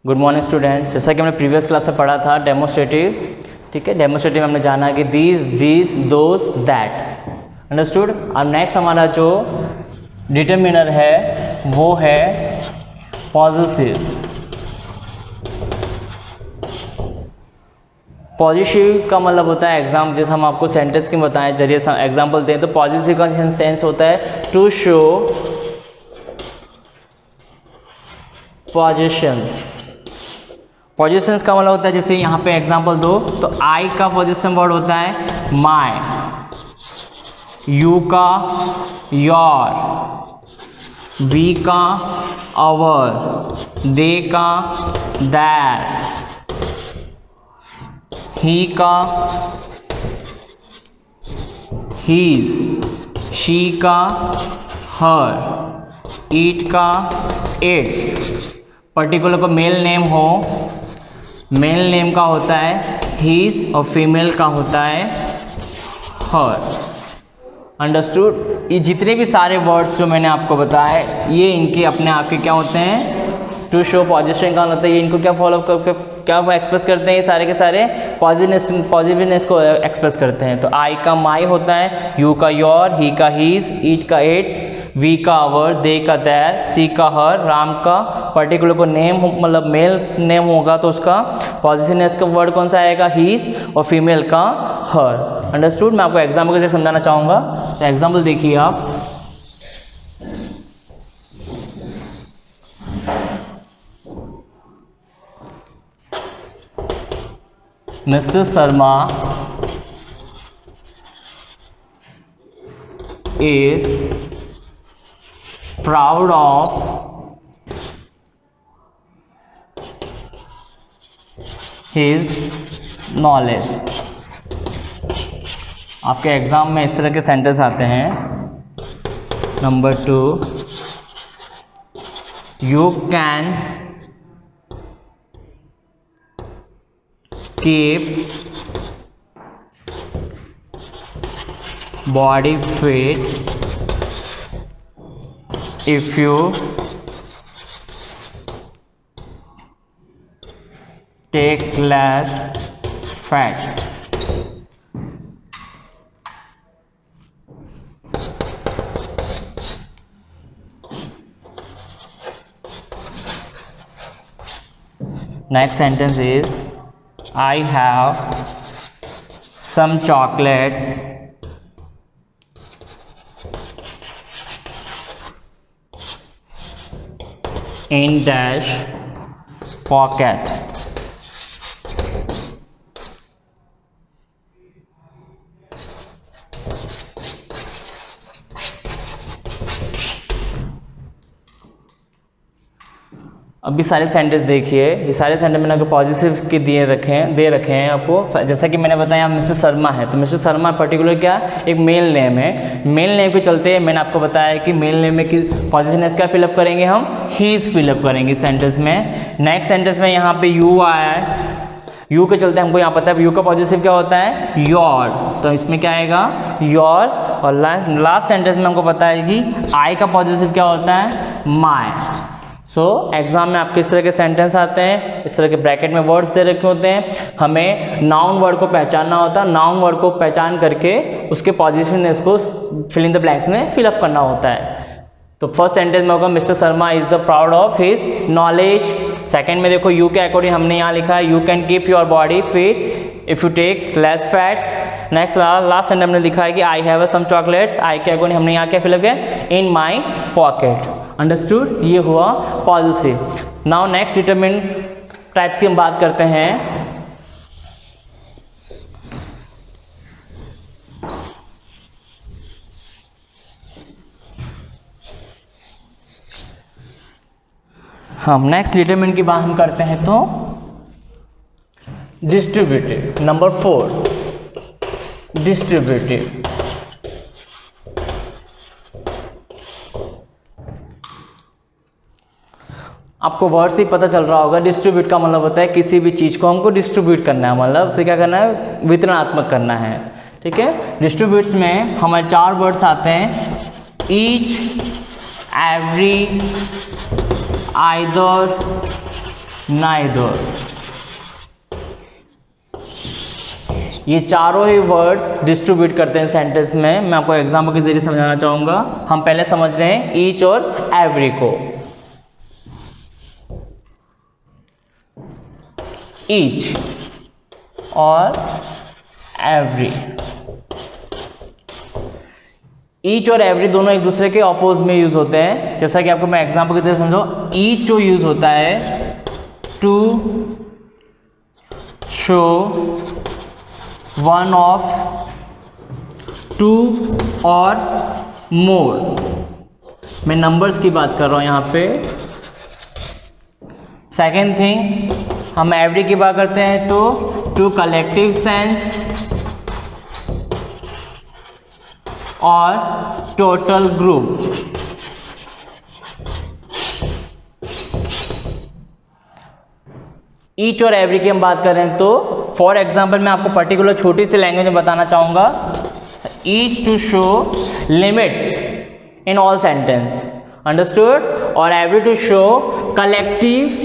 Good morning student. जैसा कि हमने प्रीवियस क्लास में पढ़ा था डेमोस्ट्रेटिव, ठीक है। डेमोस्ट्रेटिव में हमने जाना कि दिस दोस दैट, अंडरस्टूड। और नेक्स्ट हमारा जो डिटरमिनर है वो है पॉजिटिव। पॉजिटिव का मतलब होता है एग्जाम, जैसे हम आपको सेंटेंस के बताएं जरिए एग्जाम्पल दें तो पॉजिटिव का सेंस होता है टू शो पोजीशंस। पोजीशंस का मतलब होता है, जैसे यहाँ पे एग्जांपल दो तो आई का पोजीशन वर्ड होता है माय, यू का योर, वी का आवर, दे का दैर, ही का हीज, शी का हर, ईट का इट्स। पर्टिकुलर को मेल नेम हो, मेल नेम का होता है हीज और फीमेल का होता है हर, अंडरस्टूड। ये जितने भी सारे वर्ड्स जो मैंने आपको बताए ये इनके अपने आप के क्या होते हैं, टू शो पोजीशन का होता है। ये इनको क्या फॉलो करके क्या एक्सप्रेस करते हैं, ये सारे के सारे पॉजिटिवनेस को एक्सप्रेस करते हैं। तो आई का माई होता है, यू का योर, ही का हीज, ईट का इट्स, वी का आवर, दे का दैर, सी का हर, राम का पर्टिकुलर को नेम मतलब मेल नेम होगा तो उसका पॉजिटिवनेस का वर्ड कौन सा आएगा, हीज, और फीमेल का हर, अंडरस्टूड। मैं आपको एग्जाम्पल के जरिए समझाना चाहूँगा। तो एग्जाम्पल देखिए आप, Mr. Sharma is proud of his knowledge। आपके एग्जाम में इस तरह के सेंटेंस आते हैं। Number 2, you can keep body fit if you take less fats। Next sentence is I have some chocolates in dash pocket। अभी सारे सेंटेंस देखिए, ये सारे सेंटेंस मैंने आपको पॉजिटिव के दे रखे हैं आपको। जैसा कि मैंने बताया मिस्टर शर्मा है, तो मिस्टर शर्मा पर्टिकुलर क्या एक मेल नेम है। मेल नेम के चलते मैंने आपको बताया कि मेल नेम में कि पॉजिटिवनेस क्या फिलअप करेंगे हम, हीज फिलअप करेंगे सेंटेंस में। नेक्स्ट सेंटेंस में यहाँ पे यू आया है, यू के चलते हमको यहाँ पता है यू का पॉजिटिव क्या होता है योर, तो इसमें क्या आएगा योर। और लास्ट सेंटेंस में हमको पता है कि आई का पॉजिटिव क्या होता है माय। सो एग्जाम में आपके इस तरह के सेंटेंस आते हैं, इस तरह के ब्रैकेट में वर्ड्स दे रखे होते हैं। हमें नाउन वर्ड को पहचानना होता है, नाउन वर्ड को पहचान करके उसके पॉजिटिवनेस को फिल इन द ब्लैंक्स में फिलअप करना होता है। तो फर्स्ट सेंटेंस में होगा mister Sharma is the proud of his knowledge. Second में देखो यू के अकॉर्डिंग हमने यहाँ लिखा है you can keep your body fit if you take less fats. Next last sentence में लिखा है कि आई हैव सम चॉकलेट्स, आई के अकॉर्डिंग हमने यहाँ क्या फिलअप किया इन माई पॉकेट, अंडरस्टूड। ये हुआ positive. Now next determine types की हम बात करते हैं। हम नेक्स्ट डिटरमिन की बात हम करते हैं तो डिस्ट्रीब्यूटिव। Number 4 distributive. आपको वर्ड से ही पता चल रहा होगा, डिस्ट्रीब्यूट का मतलब होता है किसी भी चीज़ को हमको डिस्ट्रीब्यूट करना है, मतलब उसे क्या करना है वितरणात्मक करना है, ठीक है। डिस्ट्रीब्यूट्स में हमारे 4 वर्ड्स आते हैं, ईच, एवरी, आइदर, नाइदर। ये चारों ही वर्ड्स डिस्ट्रीब्यूट करते हैं सेंटेंस में। मैं आपको एग्जांपल के जरिए समझाना चाहूंगा। हम पहले समझ रहे हैं ईच और एवरी को। ईच और एवरी, ईच और एवरी दोनों एक दूसरे के ऑपोज में यूज होते हैं। जैसा कि आपको मैं एग्जांपल की तरह समझो, ईच जो यूज होता है to show one of, two और मोर। मैं नंबर्स की बात कर रहा हूं यहां पे। सेकेंड थिंग, हम एवरी की बात करते हैं तो टू कलेक्टिव सेंस और टोटल ग्रुप। ईच और एवरी की हम बात करें तो फॉर एग्जाम्पल मैं आपको पर्टिकुलर छोटी सी लैंग्वेज में बताना चाहूंगा। Each to show limits in all sentence, understood, और every to show collective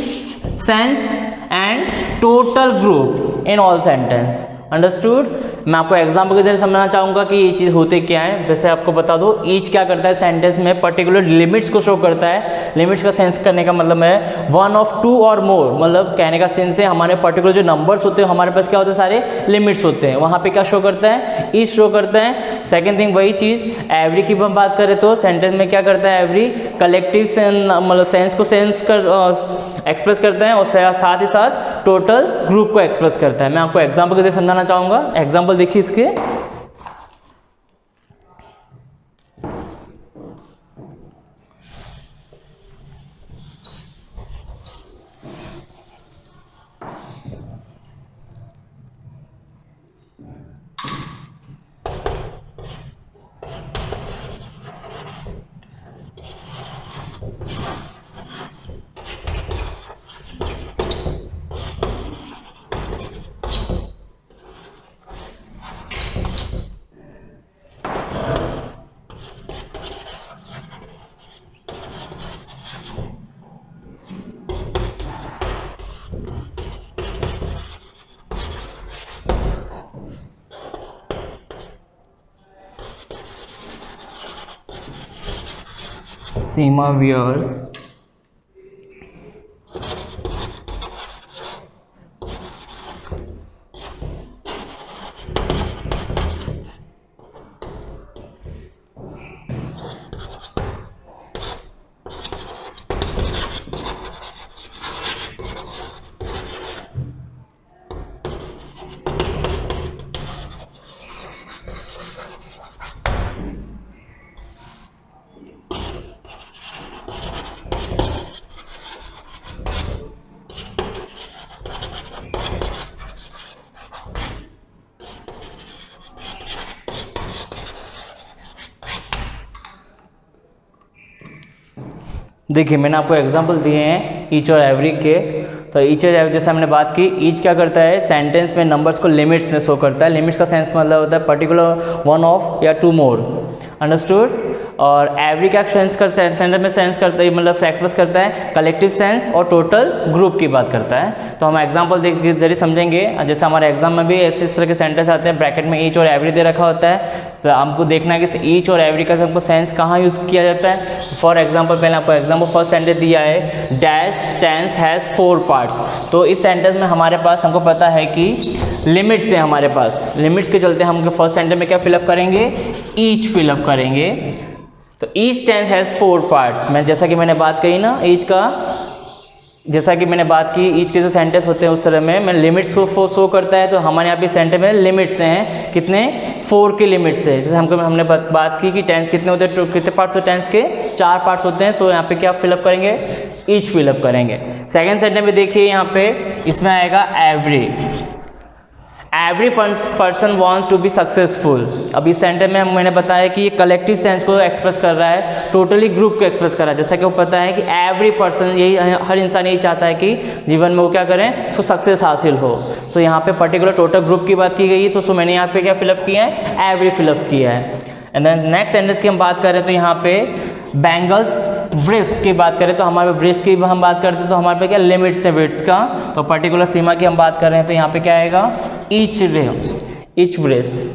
sense and total group in all sentence, understood. मैं आपको एग्जाम्पल के जरिए समझना चाहूंगा कि ये चीज़ होते क्या है। वैसे आपको बता दो, ईच क्या करता है सेंटेंस में पर्टिकुलर लिमिट्स को शो करता है। लिमिट्स का सेंस करने का मतलब है वन ऑफ, टू और मोर, मतलब कहने का सेंस है हमारे पर्टिकुलर जो नंबर्स होते हैं हमारे पास क्या होते हैं, सारे लिमिट्स होते हैं। वहाँ पे क्या शो करता है, ईच शो करता है। सेकेंड थिंग वही चीज़ एवरी की हम बात करें तो सेंटेंस में क्या करता है, एवरी कलेक्टिव सेंस, मतलब सेंस को सेंस कर एक्सप्रेस करता है और साथ ही साथ टोटल ग्रुप को एक्सप्रेस करता है। मैं आपको एग्जाम्पल के जरिए समझाना चाहूँगा। एग्जाम्पल देखिए इसके, Seema wears देखिए मैंने आपको एग्जांपल दिए हैं ईच और एवरी के। तो ईच और एवरी जैसे हमने बात की, ईच क्या करता है सेंटेंस में नंबर्स को लिमिट्स में शो करता है। लिमिट्स का सेंस मतलब होता है पर्टिकुलर वन ऑफ या टू मोर, अंडरस्टूड। और एवरी का सेंस कर सेंटेंस में सेंस करता है, मतलब एक्सप्रेस करता है कलेक्टिव सेंस और टोटल ग्रुप की बात करता है। तो हम एग्जांपल देख के जरिए समझेंगे। जैसे हमारे एग्जाम में भी ऐसे इस तरह के सेंटेंस आते हैं, ब्रैकेट में ईच और एवरी दे रखा होता है। तो हमको देखना है कि ईच और एवरी का हमको सेंस कहाँ यूज़ किया जाता है। फॉर एग्जाम्पल पहले आपको एग्जाम्पल फर्स्ट सेंटेंस दिया है, डैश टेंस हैज़ 4 पार्ट्स। तो इस सेंटेंस में हमारे पास हमको पता है कि लिमिट्स है हमारे पास। लिमिट्स के चलते हम फर्स्ट सेंटेंस में क्या फिलअप करेंगे, ईच फिलअप करेंगे। तो ईच टेंस हैज़ 4 पार्ट्स। मैं जैसा कि मैंने बात कही ना ईच का, जैसा कि मैंने बात की ईच के जो सेंटेंस होते हैं उस तरह में मैं लिमिट्स को शो करता है। तो हमारे यहाँ पे सेंटेंस में लिमिट्स हैं, कितने 4 के लिमिट्स है। जैसे हमने बात की कि टेंस कितने होते हैं, कितने पार्ट्स होते हैं टेंस के, 4 पार्ट्स होते हैं। सो यहाँ पे क्या फिलअप करेंगे, ईच फिलअप करेंगे। सेकेंड सेंटेंस में देखिए यहाँ पे इसमें आएगा every. Every person wants to be successful. अब इस सेंटेंस में मैंने बताया कि ये कलेक्टिव सेंस को एक्सप्रेस कर रहा है, टोटली ग्रुप को एक्सप्रेस कर रहा है। जैसा कि वो पता है कि एवरी पर्सन, यही हर इंसान यही चाहता है कि जीवन में वो क्या करें, तो सक्सेस हासिल हो। सो यहाँ पे पर्टिकुलर टोटल ग्रुप की बात की गई है। तो मैंने यहाँ पे क्या फिलअप किया है, एवरी फिलअप किया है। एंड देन नेक्स्ट सेंटेंस की हम बात करें तो यहाँ पे बैंगल्स ब्रिस्ट की बात करें तो हमारे ब्रिस्ट की हम बात करते हैं तो हमारे पे क्या लिमिट्स है वेट्स का, तो पर्टिकुलर सीमा की हम बात कर रहे हैं तो यहाँ पे क्या आएगा ईच ब्रिस्ट,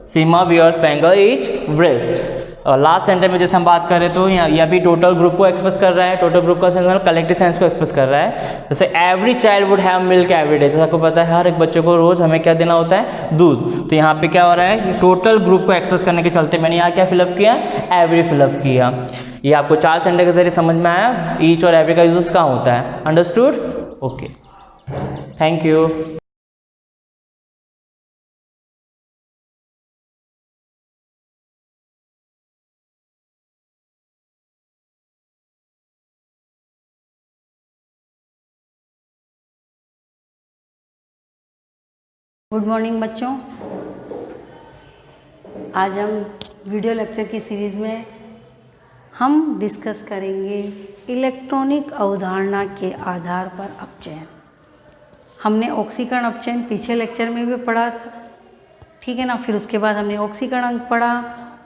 सीमा वियर्स बैंगल ईच ब्रिस्ट। और लास्ट सेंटेंस में जैसे हम बात करें तो यह भी टोटल ग्रुप को एक्सप्रेस कर रहा है, टोटल ग्रुप का सेंस मतलब कलेक्टिव सेंस को एक्सप्रेस कर रहा है। जैसे every child would have milk every day, जैसे आपको पता है हर एक बच्चे को रोज हमें क्या देना होता है, दूध। तो यहाँ पे क्या हो रहा है, टोटल ग्रुप को एक्सप्रेस करने के चलते मैंने यहाँ क्या फिलअप किया, एवरी फिलअप किया। ये आपको 4 सेंटेंस के जरिए समझ में आया ईच और एवरी का यूज कहाँ होता है, understood? Okay, thank you. Good morning बच्चों, आज हम वीडियो लेक्चर की सीरीज़ में हम डिस्कस करेंगे इलेक्ट्रॉनिक अवधारणा के आधार पर अपचयन। हमने ऑक्सीकरण अपचयन पिछले लेक्चर में भी पढ़ा था, ठीक है ना। फिर उसके बाद हमने ऑक्सीकरण अंक पढ़ा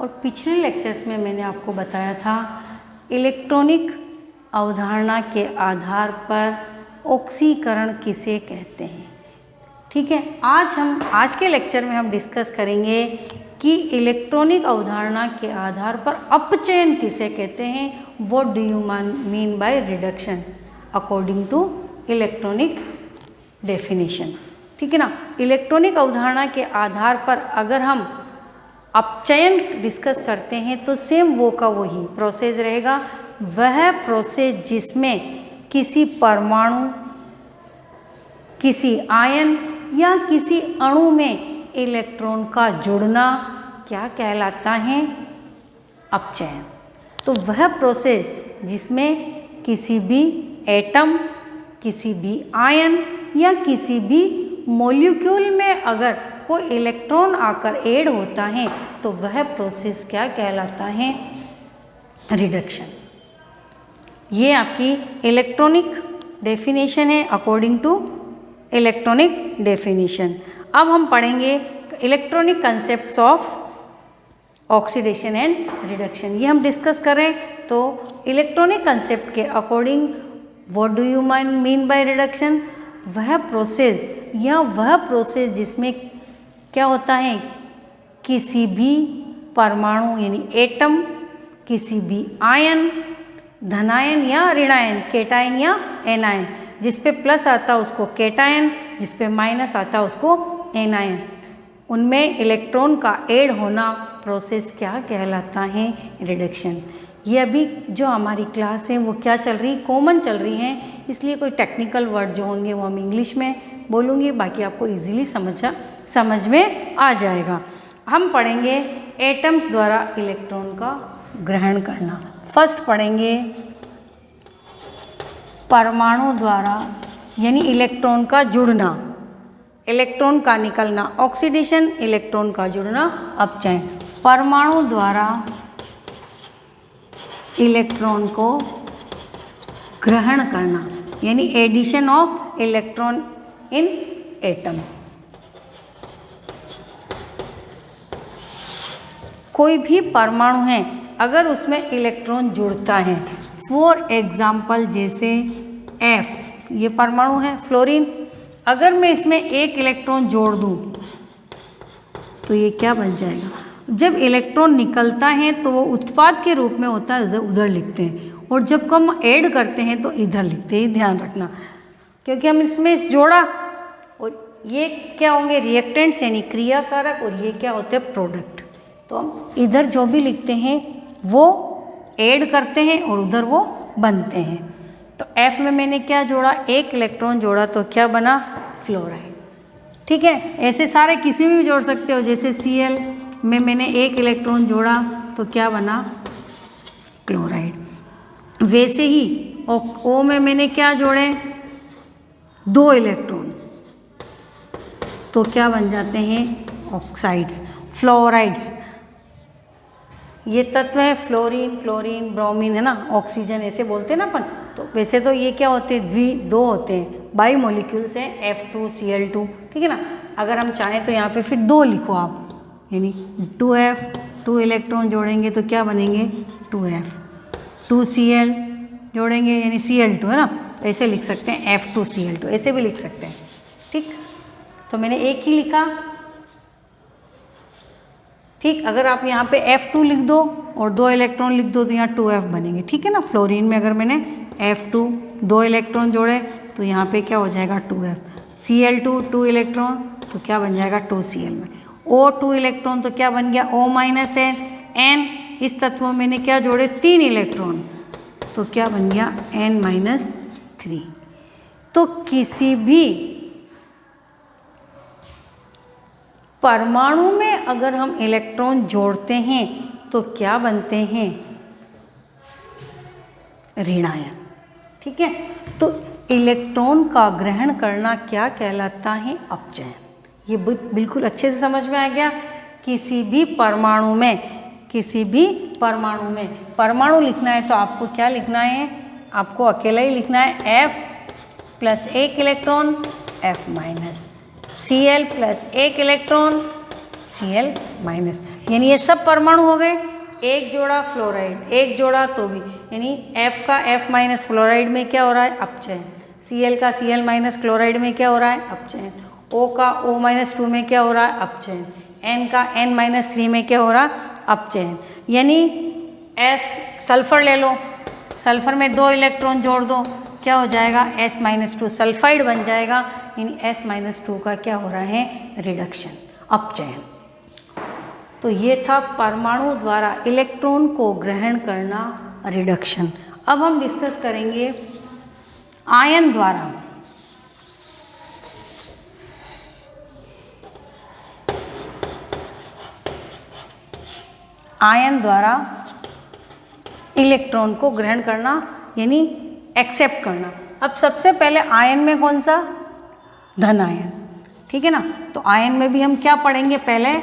और पिछले लेक्चर्स में मैंने आपको बताया था इलेक्ट्रॉनिक अवधारणा के आधार पर ऑक्सीकरण किसे कहते हैं, ठीक है। आज के लेक्चर में हम डिस्कस करेंगे कि इलेक्ट्रॉनिक अवधारणा के आधार पर अपचयन किसे कहते हैं, what do you mean by reduction according to electronic definition, ठीक है ना। इलेक्ट्रॉनिक अवधारणा के आधार पर अगर हम अपचयन डिस्कस करते हैं तो सेम वो का वही प्रोसेस रहेगा, वह प्रोसेस जिसमें किसी परमाणु, किसी आयन या किसी अणु में इलेक्ट्रॉन का जुड़ना क्या कहलाता है, अपचयन। तो वह प्रोसेस जिसमें किसी भी एटम, किसी भी आयन या किसी भी मॉलिक्यूल में अगर कोई इलेक्ट्रॉन आकर ऐड होता है तो वह प्रोसेस क्या कहलाता है, रिडक्शन। ये आपकी इलेक्ट्रॉनिक डेफिनेशन है अकॉर्डिंग टू इलेक्ट्रॉनिक डेफिनेशन। अब हम पढ़ेंगे electronic concepts of oxidation and reduction. ये हम डिस्कस करें तो इलेक्ट्रॉनिक कंसेप्ट के according what do you mean by reduction, वह प्रोसेस या वह प्रोसेस जिसमें क्या होता है, किसी भी परमाणु यानी एटम, किसी भी आयन, धनायन या ऋणायन, केटायन या एनायन, जिस पे प्लस आता है उसको केटायन, जिस पे माइनस आता है उसको एनायन, उनमें इलेक्ट्रॉन का ऐड होना प्रोसेस क्या कहलाता है, रिडक्शन। ये अभी जो हमारी क्लास है वो क्या चल रही, कॉमन चल रही है, इसलिए कोई टेक्निकल वर्ड जो होंगे वो हम इंग्लिश में बोलूँगी, बाकी आपको इजीली समझ में आ जाएगा। हम पढ़ेंगे एटम्स द्वारा इलेक्ट्रॉन का ग्रहण करना। फर्स्ट पढ़ेंगे परमाणु द्वारा यानी इलेक्ट्रॉन का जुड़ना, इलेक्ट्रॉन का निकलना, ऑक्सीडेशन, इलेक्ट्रॉन का जुड़ना, अपचयन। परमाणु द्वारा इलेक्ट्रॉन को ग्रहण करना यानी addition of electron in atom. कोई भी परमाणु है अगर उसमें इलेक्ट्रॉन जुड़ता है, फॉर एग्जाम्पल जैसे F, ये परमाणु है फ्लोरीन, अगर मैं इसमें एक इलेक्ट्रॉन जोड़ दूं तो ये क्या बन जाएगा, जब इलेक्ट्रॉन निकलता है तो वो उत्पाद के रूप में होता है, उधर लिखते हैं, और जब हम ऐड करते हैं तो इधर लिखते हैं, ध्यान रखना, क्योंकि हम इसमें जोड़ा, और ये क्या होंगे, रिएक्टेंट्स यानी क्रियाकारक, और ये क्या होते हैं, प्रोडक्ट। तो हम इधर जो भी लिखते हैं वो ऐड करते हैं और उधर वो बनते हैं। तो F में मैंने क्या जोड़ा, एक इलेक्ट्रॉन जोड़ा तो क्या बना, फ्लोराइड, ठीक है। ऐसे सारे किसी में भी जोड़ सकते हो, जैसे Cl में मैंने एक इलेक्ट्रॉन जोड़ा तो क्या बना, क्लोराइड। वैसे ही O में मैंने क्या जोड़े, 2 इलेक्ट्रॉन, तो क्या बन जाते हैं, ऑक्साइड्स, फ्लोराइड्स। ये तत्व है फ्लोरीन, क्लोरीन, ब्रोमीन, है ना, ऑक्सीजन ऐसे बोलते हैं ना अपन। तो वैसे तो ये क्या होते हैं, 2 होते हैं, बाई मोलिक्यूल्स हैं, F2Cl2, ठीक है ना। अगर हम चाहें तो यहाँ पे फिर 2 लिखो आप, यानी 2F, 2 इलेक्ट्रॉन जोड़ेंगे तो क्या बनेंगे, 2F। 2Cl जोड़ेंगे यानी Cl2 है ना, तो ऐसे लिख सकते हैं F2Cl2, ऐसे भी लिख सकते हैं। ठीक, तो मैंने एक ही लिखा। ठीक, अगर आप यहाँ पे F2 लिख दो और 2 इलेक्ट्रॉन लिख दो तो यहाँ 2F बनेंगे। ठीक है ना, फ्लोरीन में अगर मैंने F2 2 इलेक्ट्रॉन जोड़े तो यहाँ पे क्या हो जाएगा 2F, Cl2 2 इलेक्ट्रॉन तो क्या बन जाएगा 2Cl में, O2 इलेक्ट्रॉन तो क्या बन गया O माइनस N, इस तत्व में मैंने क्या जोड़े 3 इलेक्ट्रॉन तो क्या बन गया N-3। तो किसी भी परमाणु में अगर हम इलेक्ट्रॉन जोड़ते हैं तो क्या बनते हैं, ऋणायन। ठीक है, तो इलेक्ट्रॉन का ग्रहण करना क्या कहलाता है, अपचयन। ये बिल्कुल अच्छे से समझ में आ गया। किसी भी परमाणु में परमाणु लिखना है तो आपको क्या लिखना है, आपको अकेला ही लिखना है F plus 1 electron F minus, Cl plus 1 electron Cl minus, यानी ये सब परमाणु हो गए। एक जोड़ा फ्लोराइड, एक जोड़ा तो भी, यानी F का F माइनस फ्लोराइड में क्या हो रहा है, अपचयन। Cl का Cl माइनस क्लोराइड में क्या हो रहा है, अपचयन। O का O माइनस 2 में क्या हो रहा है, अपचयन। N का N माइनस 3 में क्या हो रहा है, अपचयन। यानी सल्फर ले लो, सल्फर में 2 इलेक्ट्रॉन जोड़ दो, क्या हो जाएगा S-2 सल्फाइड बन जाएगा, यानी S-2 का क्या हो रहा है, रिडक्शन, अपचयन। तो ये था परमाणु द्वारा इलेक्ट्रॉन को ग्रहण करना, रिडक्शन। अब हम डिस्कस करेंगे आयन द्वारा। आयन द्वारा इलेक्ट्रॉन को ग्रहण करना यानी एक्सेप्ट करना। अब सबसे पहले आयन में कौन सा, धन आयन। ठीक है ना, तो आयन में भी हम क्या पढ़ेंगे, पहले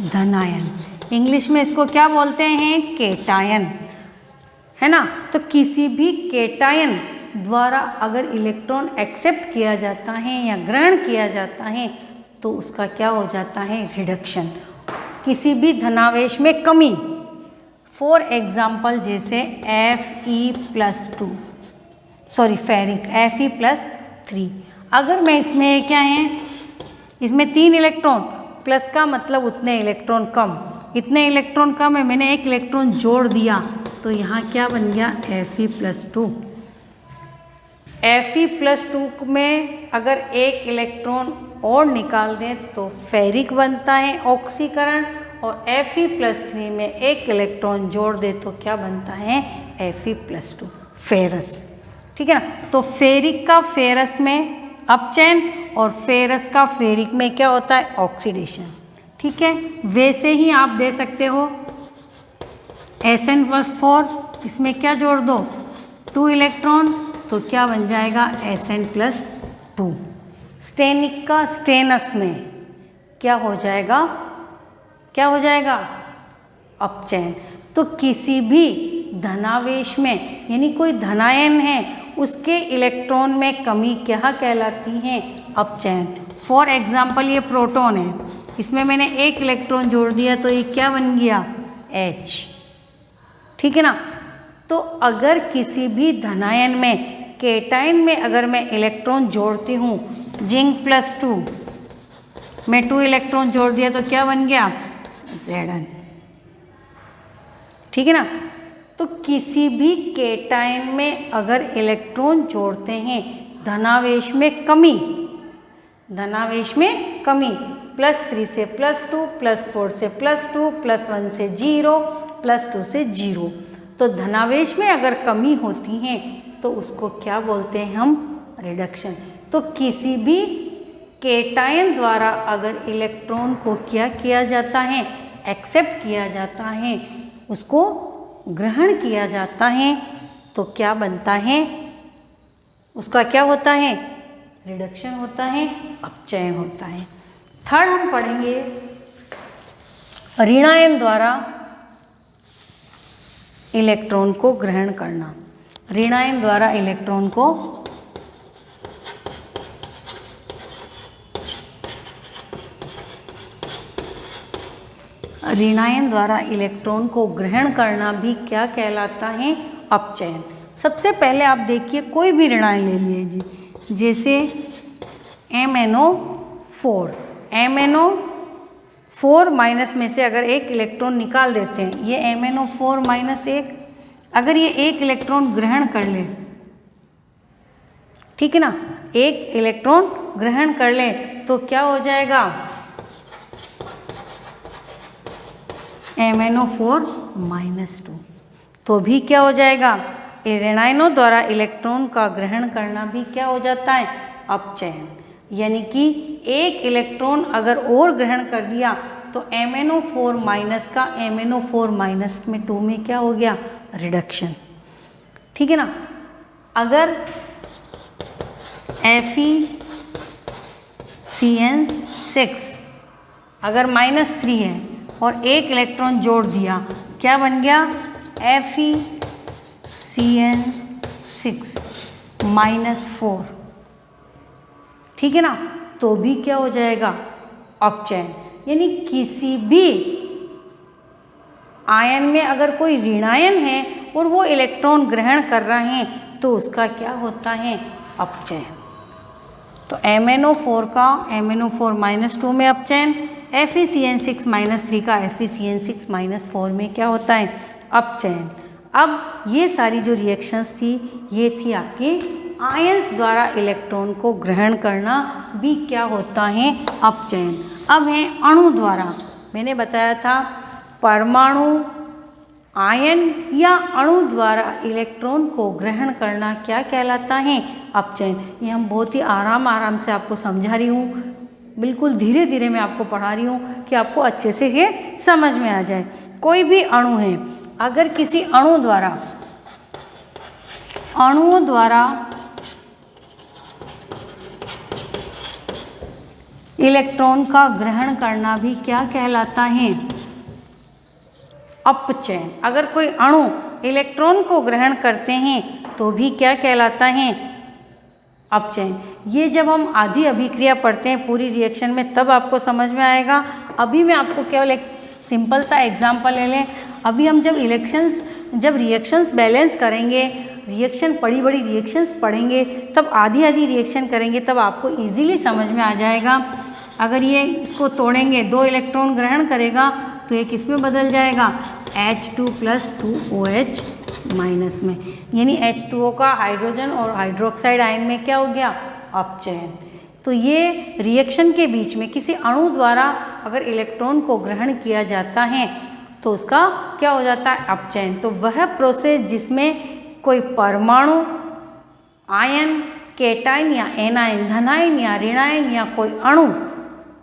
धन आयन। इंग्लिश में इसको क्या बोलते हैं, केटायन, है ना। तो किसी भी केटायन द्वारा अगर इलेक्ट्रॉन एक्सेप्ट किया जाता है या ग्रहण किया जाता है तो उसका क्या हो जाता है, रिडक्शन। किसी भी धनावेश में कमी, फॉर एग्जाम्पल जैसे Fe+2, सॉरी फेरिक Fe+3। अगर मैं इसमें क्या है, इसमें 3 इलेक्ट्रॉन, प्लस का मतलब उतने इलेक्ट्रॉन कम, इतने इलेक्ट्रॉन कम है, मैंने 1 इलेक्ट्रॉन जोड़ दिया तो यहाँ क्या बन गया, Fe+2। Fe+2 में अगर 1 इलेक्ट्रॉन और निकाल दें तो फेरिक बनता है ऑक्सीकरण, और Fe+3 में 1 इलेक्ट्रॉन जोड़ दे तो क्या बनता है, Fe+2 फेरस। ठीक है ना, तो फेरिक का फेरस में अपचयन और फेरस का फेरिक में क्या होता है, ऑक्सीडेशन। ठीक है, वैसे ही आप दे सकते हो Sn+4, इसमें क्या जोड़ दो, 2 इलेक्ट्रॉन तो क्या बन जाएगा, Sn+2। स्टेनिक का स्टेनस में क्या हो जाएगा, क्या हो जाएगा, अपचयन। तो किसी भी धनावेश में यानी कोई धनायन है उसके इलेक्ट्रॉन में कमी क्या कहलाती है, अपचयन। फॉर एग्जाम्पल ये प्रोटॉन है, इसमें मैंने 1 इलेक्ट्रॉन जोड़ दिया तो ये क्या बन गया, H। ठीक है ना, तो अगर किसी भी धनायन में, केटायन में अगर मैं इलेक्ट्रॉन जोड़ती हूँ, Zn+2 में 2 इलेक्ट्रॉन जोड़ दिया तो क्या बन गया, Zn। ठीक है ना, तो किसी भी केटायन में अगर इलेक्ट्रॉन जोड़ते हैं, धनावेश में कमी, धनावेश में कमी, +3 से +2, +4 से +2, +1 से 0, +2 से 0, तो धनावेश में अगर कमी होती है तो उसको क्या बोलते हैं हम, रिडक्शन। तो किसी भी केटायन द्वारा अगर इलेक्ट्रॉन को क्या किया जाता है, एक्सेप्ट किया जाता है, उसको ग्रहण किया जाता है तो क्या बनता है, उसका क्या होता है, रिडक्शन होता है, अपचयन होता है। थर्ड हम पढ़ेंगे ऋणायन द्वारा इलेक्ट्रॉन को ग्रहण करना। ऋणायन द्वारा इलेक्ट्रॉन को ऋणायन द्वारा इलेक्ट्रॉन को ग्रहण करना भी क्या कहलाता है, अपचयन। सबसे पहले आप देखिए कोई भी ऋणायन ले लीजिए, जैसे MnO4, MnO4 माइनस में से अगर एक इलेक्ट्रॉन निकाल देते हैं, ये MnO4 माइनस 1, अगर ये एक इलेक्ट्रॉन ग्रहण कर ले, ठीक है ना, एक इलेक्ट्रॉन ग्रहण कर ले तो क्या हो जाएगा, MnO4 माइनस 2। तो भी क्या हो जाएगा, ऋणायनों द्वारा इलेक्ट्रॉन का ग्रहण करना भी क्या हो जाता है, अपचयन। यानी कि एक इलेक्ट्रॉन अगर और ग्रहण कर दिया तो MnO4 माइनस का MnO4 माइनस में 2 में क्या हो गया, रिडक्शन, ठीक है ना। अगर FeCN6 अगर -3 है और एक इलेक्ट्रॉन जोड़ दिया, क्या बन गया, FeCN6 -4, ठीक है ना, तो भी क्या हो जाएगा, अपचयन। यानी किसी भी आयन में अगर कोई ऋणायन है और वो इलेक्ट्रॉन ग्रहण कर रहे हैं तो उसका क्या होता है, अपचयन। तो MnO4 का MnO4 -2 में अपचयन, FeCN6 -3 का FeCN6 -4 में क्या होता है, अपचयन। अब ये सारी जो रिएक्शंस थी ये थी आपकी आयंस द्वारा इलेक्ट्रॉन को ग्रहण करना भी क्या होता है, अपचयन। अब है अणु द्वारा, मैंने बताया था परमाणु आयन या अणु द्वारा इलेक्ट्रॉन को ग्रहण करना क्या कहलाता है, अपचयन। ये हम बहुत ही आराम से आपको समझा रही हूँ, बिल्कुल धीरे धीरे मैं आपको पढ़ा रही हूँ कि आपको अच्छे से ये समझ में आ जाए। कोई भी अणु है, अगर किसी अणुओं द्वारा इलेक्ट्रॉन का ग्रहण करना भी क्या कहलाता है, अपचयन। अगर कोई अणु इलेक्ट्रॉन को ग्रहण करते हैं तो भी क्या कहलाता है, अपचयन। ये जब हम आधी अभिक्रिया पढ़ते हैं पूरी रिएक्शन में तब आपको समझ में आएगा। अभी मैं आपको केवल एक सिंपल सा एग्जांपल ले लें। अभी हम जब रिएक्शंस बैलेंस करेंगे, बड़ी रिएक्शंस पढ़ेंगे, तब आधी रिएक्शन करेंगे, तब आपको इजीली समझ में आ जाएगा। अगर ये इसको तोड़ेंगे, 2 इलेक्ट्रॉन ग्रहण करेगा तो ये किस में बदल जाएगा, H2 + 2OH माइनस में, यानी H2O का हाइड्रोजन और हाइड्रोक्साइड आयन में क्या हो गया, अपचयन। तो ये रिएक्शन के बीच में किसी अणु द्वारा अगर इलेक्ट्रॉन को ग्रहण किया जाता है तो उसका क्या हो जाता है, अपचयन। तो वह प्रोसेस जिसमें कोई परमाणु आयन, केटायन या एनायन, धनायन या ऋणायन या कोई अणु,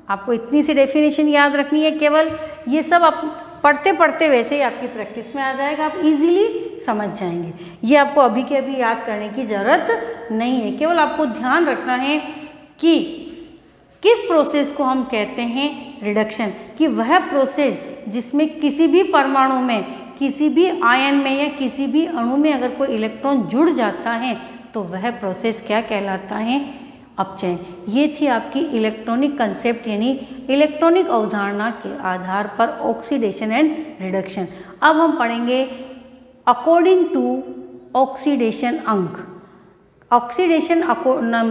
आपको इतनी सी डेफिनेशन याद रखनी है केवल। ये सब आप पढ़ते पढ़ते वैसे ही आपकी प्रैक्टिस में आ जाएगा, आप इजीली समझ जाएंगे। ये आपको अभी के अभी याद करने की ज़रूरत नहीं है, केवल आपको ध्यान रखना है कि किस प्रोसेस को हम कहते हैं रिडक्शन, कि वह प्रोसेस जिसमें किसी भी परमाणु में, किसी भी आयन में या किसी भी अणु में अगर कोई इलेक्ट्रॉन जुड़ जाता है तो वह प्रोसेस क्या कहलाता है, अपचयन। ये थी आपकी इलेक्ट्रॉनिक कंसेप्ट यानी इलेक्ट्रॉनिक अवधारणा के आधार पर ऑक्सीडेशन एंड रिडक्शन। अब हम पढ़ेंगे अकॉर्डिंग टू ऑक्सीडेशन अंक। ऑक्सीडेशन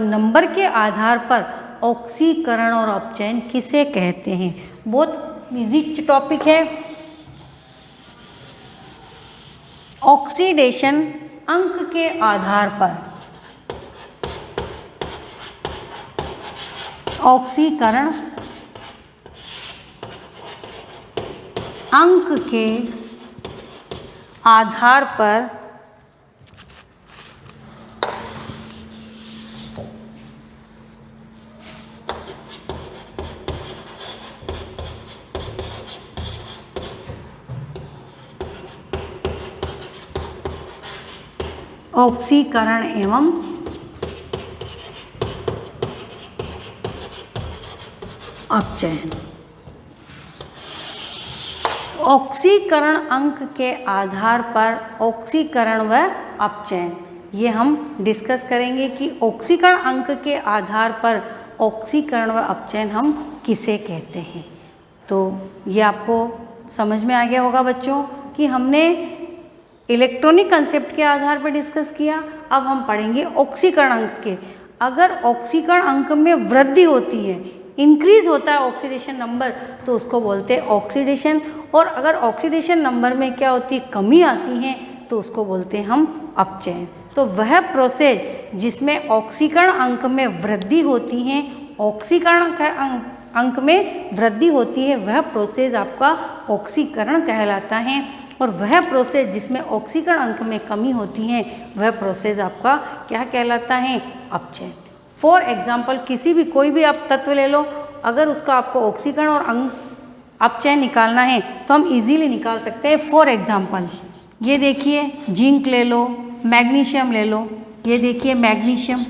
नंबर के आधार पर ऑक्सीकरण और अपचयन किसे कहते हैं। बहुत इजी टॉपिक है। ऑक्सीडेशन अंक के आधार पर ऑक्सीकरण अंक के आधार पर ऑक्सीकरण एवं अपचयन। ऑक्सीकरण अंक के आधार पर ऑक्सीकरण व अपचयन, ये हम डिस्कस करेंगे कि ऑक्सीकरण अंक के आधार पर ऑक्सीकरण व अपचयन हम किसे कहते हैं। तो ये आपको समझ में आ गया होगा बच्चों कि हमने इलेक्ट्रॉनिक कंसेप्ट के आधार पर डिस्कस किया। अब हम पढ़ेंगे ऑक्सीकरण अंक के। अगर ऑक्सीकरण अंक में वृद्धि होती है, इंक्रीज होता है ऑक्सीडेशन नंबर, तो उसको बोलते हैं ऑक्सीडेशन। और अगर ऑक्सीडेशन नंबर में क्या होती है, कमी आती है, तो उसको बोलते हैं हम अपचयन। तो वह प्रोसेस जिसमें ऑक्सीकरण अंक में वृद्धि होती है, ऑक्सीकरण अंक में वृद्धि होती है, वह प्रोसेस आपका ऑक्सीकरण कहलाता है। और वह प्रोसेस जिसमें ऑक्सीकरण अंक में कमी होती है, वह प्रोसेस आपका क्या कहलाता है, अपचयन। फॉर एग्जाम्पल, किसी भी कोई भी आप तत्व ले लो, अगर उसका आपको ऑक्सीकरण और अपचयन निकालना है तो हम इजीली निकाल सकते हैं। फॉर एग्जाम्पल, ये देखिए जिंक ले लो, मैग्नीशियम ले लो, ये देखिए मैग्नीशियम।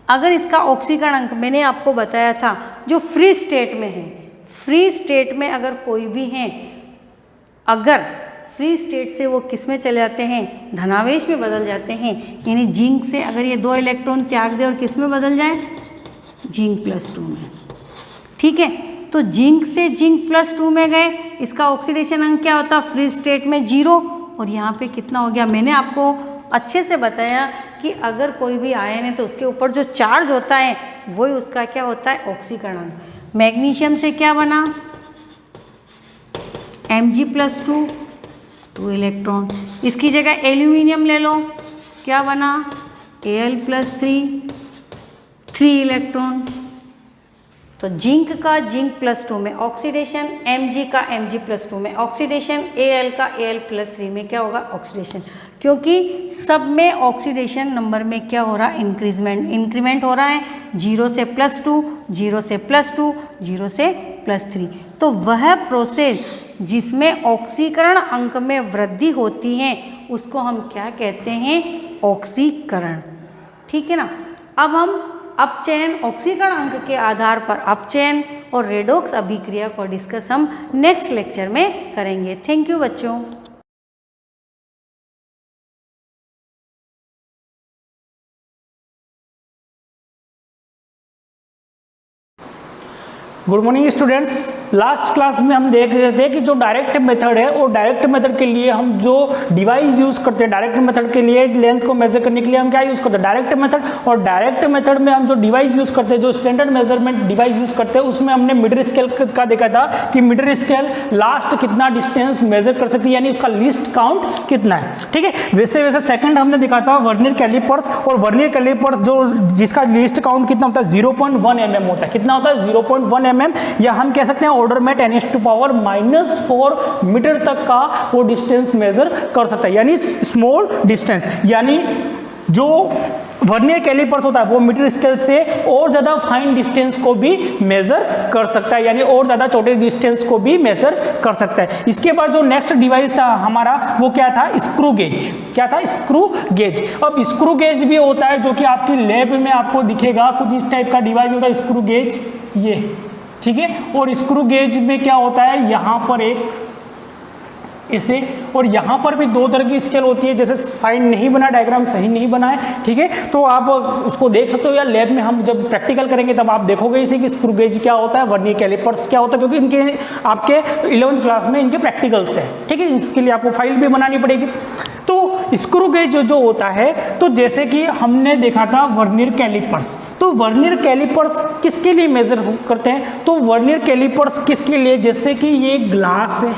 अगर इसका ऑक्सीकरण अंक मैंने आपको बताया था जो फ्री स्टेट में है, फ्री स्टेट में अगर कोई भी है, अगर फ्री स्टेट से वो किस में चले जाते हैं, धनावेश में बदल जाते हैं। यानी जिंक से अगर ये 2 इलेक्ट्रॉन त्याग दे और किस में बदल जाए, जिंक +2 में। ठीक है, तो जिंक से जिंक +2 में गए, इसका ऑक्सीडेशन अंक क्या होता, फ्री स्टेट में 0। और यहाँ पे कितना हो गया, मैंने आपको अच्छे से बताया कि अगर कोई भी आयन है तो उसके ऊपर जो चार्ज होता है वही उसका क्या होता है, ऑक्सीकरण अंक। मैग्नीशियम से क्या बना, Mg+2, 2 इलेक्ट्रॉन। इसकी जगह एल्यूमिनियम ले लो, क्या बना, Al+3, 3 इलेक्ट्रॉन। तो जिंक का जिंक +2 में ऑक्सीडेशन, Mg का Mg+2 में ऑक्सीडेशन, Al का Al+3 में क्या होगा, ऑक्सीडेशन। क्योंकि सब में ऑक्सीडेशन नंबर में क्या हो रहा है, इंक्रीमेंट हो रहा है, 0 से +2, 0 से +2, 0 से +3। तो वह प्रोसेस जिसमें ऑक्सीकरण अंक में वृद्धि होती है उसको हम क्या कहते हैं, ऑक्सीकरण। ठीक है ना। अब हम अपचयन, ऑक्सीकरण अंक के आधार पर अपचयन और रेडॉक्स अभिक्रिया को डिस्कस हम नेक्स्ट लेक्चर में करेंगे। थैंक यू बच्चों। Good morning students. Last class में हम देख रहे थे कि जो डायरेक्ट मेथड है, और डायरेक्ट मेथड के लिए हम जो डिवाइस यूज़ करते हैं, डायरेक्ट मेथड के लिए लेंथ को मेजर करने के लिए हम क्या यूज़ करते हैं, डायरेक्ट मेथड। और डायरेक्ट मेथड में हम जो डिवाइस यूज़ करते हैं, जो स्टैंडर्ड मेजरमेंट डिवाइस यूज़ करते हैं, उसमें हमने मीटर स्केल का देखा था कि मीटर स्केल लास्ट कितना डिस्टेंस मेजर कर सकती है, यानी उसका लीस्ट काउंट कितना है। ठीक है, वैसे वैसे सेकंड हमने देखा था वर्नियर कैलिपर्स, और वर्नियर कैलिपर्स जो जिसका लीस्ट काउंट कितना होता है, 0.1 mm होता है। कितना होता है, 0.1 mm, या हम कह सकते हैं ऑर्डर में 10⁻⁻⁴ मीटर तक का वो डिस्टेंस मेजर कर सकता है, यानी स्मॉल डिस्टेंस। यानी जो वर्नियर कैलिपर्स होता है वो मीटर स्केल से और ज़्यादा फाइन डिस्टेंस को भी मेजर कर सकता है, यानी और ज़्यादा छोटे डिस्टेंस को भी मेजर कर सकता है। इसके बाद जो नेक्स्ट डिवाइस था हमारा वो क्या था, स्क्रू गेज। क्या था, स्क्रू गेज। अब स्क्रू गेज भी होता है जो कि आपकी लैब में आपको दिखेगा, कुछ इस टाइप का डिवाइस होता है स्क्रू गेज, ये। ठीक है, और स्क्रू गेज में क्या होता है, यहाँ पर एक ऐसे, और यहाँ पर भी 2 तरह की स्केल होती है। जैसे फाइन नहीं बना, डायग्राम सही नहीं बना है, ठीक है, तो आप उसको देख सकते हो, या लैब में हम जब प्रैक्टिकल करेंगे तब आप देखोगे इसे कि स्क्रू गेज क्या होता है, वर्नियर कैलिपर्स क्या होता है, क्योंकि इनके आपके 11th क्लास में इनके प्रैक्टिकल्स है। ठीक है, इसके लिए आपको फाइल भी बनानी पड़ेगी। तो स्क्रू गेज जो होता है, तो जैसे कि हमने देखा था वर्नियर कैलिपर्स, तो वर्नियर कैलिपर्स किसके लिए मेजर करते हैं, तो वर्नियर कैलिपर्स किसके लिए, जैसे कि ये ग्लास है,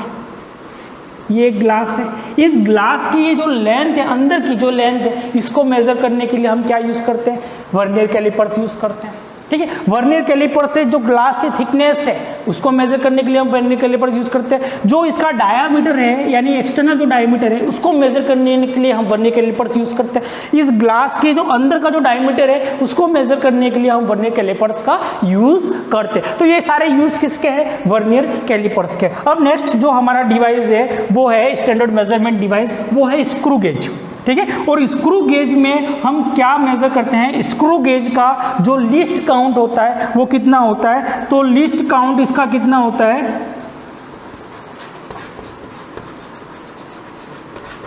ये ग्लास है, इस ग्लास की ये जो लेंथ है, अंदर की जो लेंथ है, इसको मेजर करने के लिए हम क्या यूज करते हैं, वर्नियर कैलिपर्स यूज करते हैं। ठीक है, वर्नियर कैलिपर से जो ग्लास की थिकनेस है उसको मेजर करने के लिए हम वर्नियर कैलिपर्स यूज करते हैं। जो इसका डायामीटर है, यानी एक्सटर्नल जो डायमीटर है, उसको मेजर करने के लिए हम वर्नियर कैलिपर्स यूज करते हैं। इस ग्लास के जो अंदर का जो डायमीटर है उसको मेजर करने के लिए हम वर्नियर कैलिपर्स का यूज करते हैं। तो ये सारे यूज किसके हैं, वर्नियर कैलिपर्स के। अब नेक्स्ट जो हमारा डिवाइस है वो है स्टैंडर्ड मेजरमेंट डिवाइस, वो है स्क्रू गेज। ठीक है, और स्क्रू गेज में हम क्या मेजर करते हैं, स्क्रू गेज का जो लीस्ट काउंट होता है वो कितना होता है, तो लीस्ट काउंट इसका कितना होता है,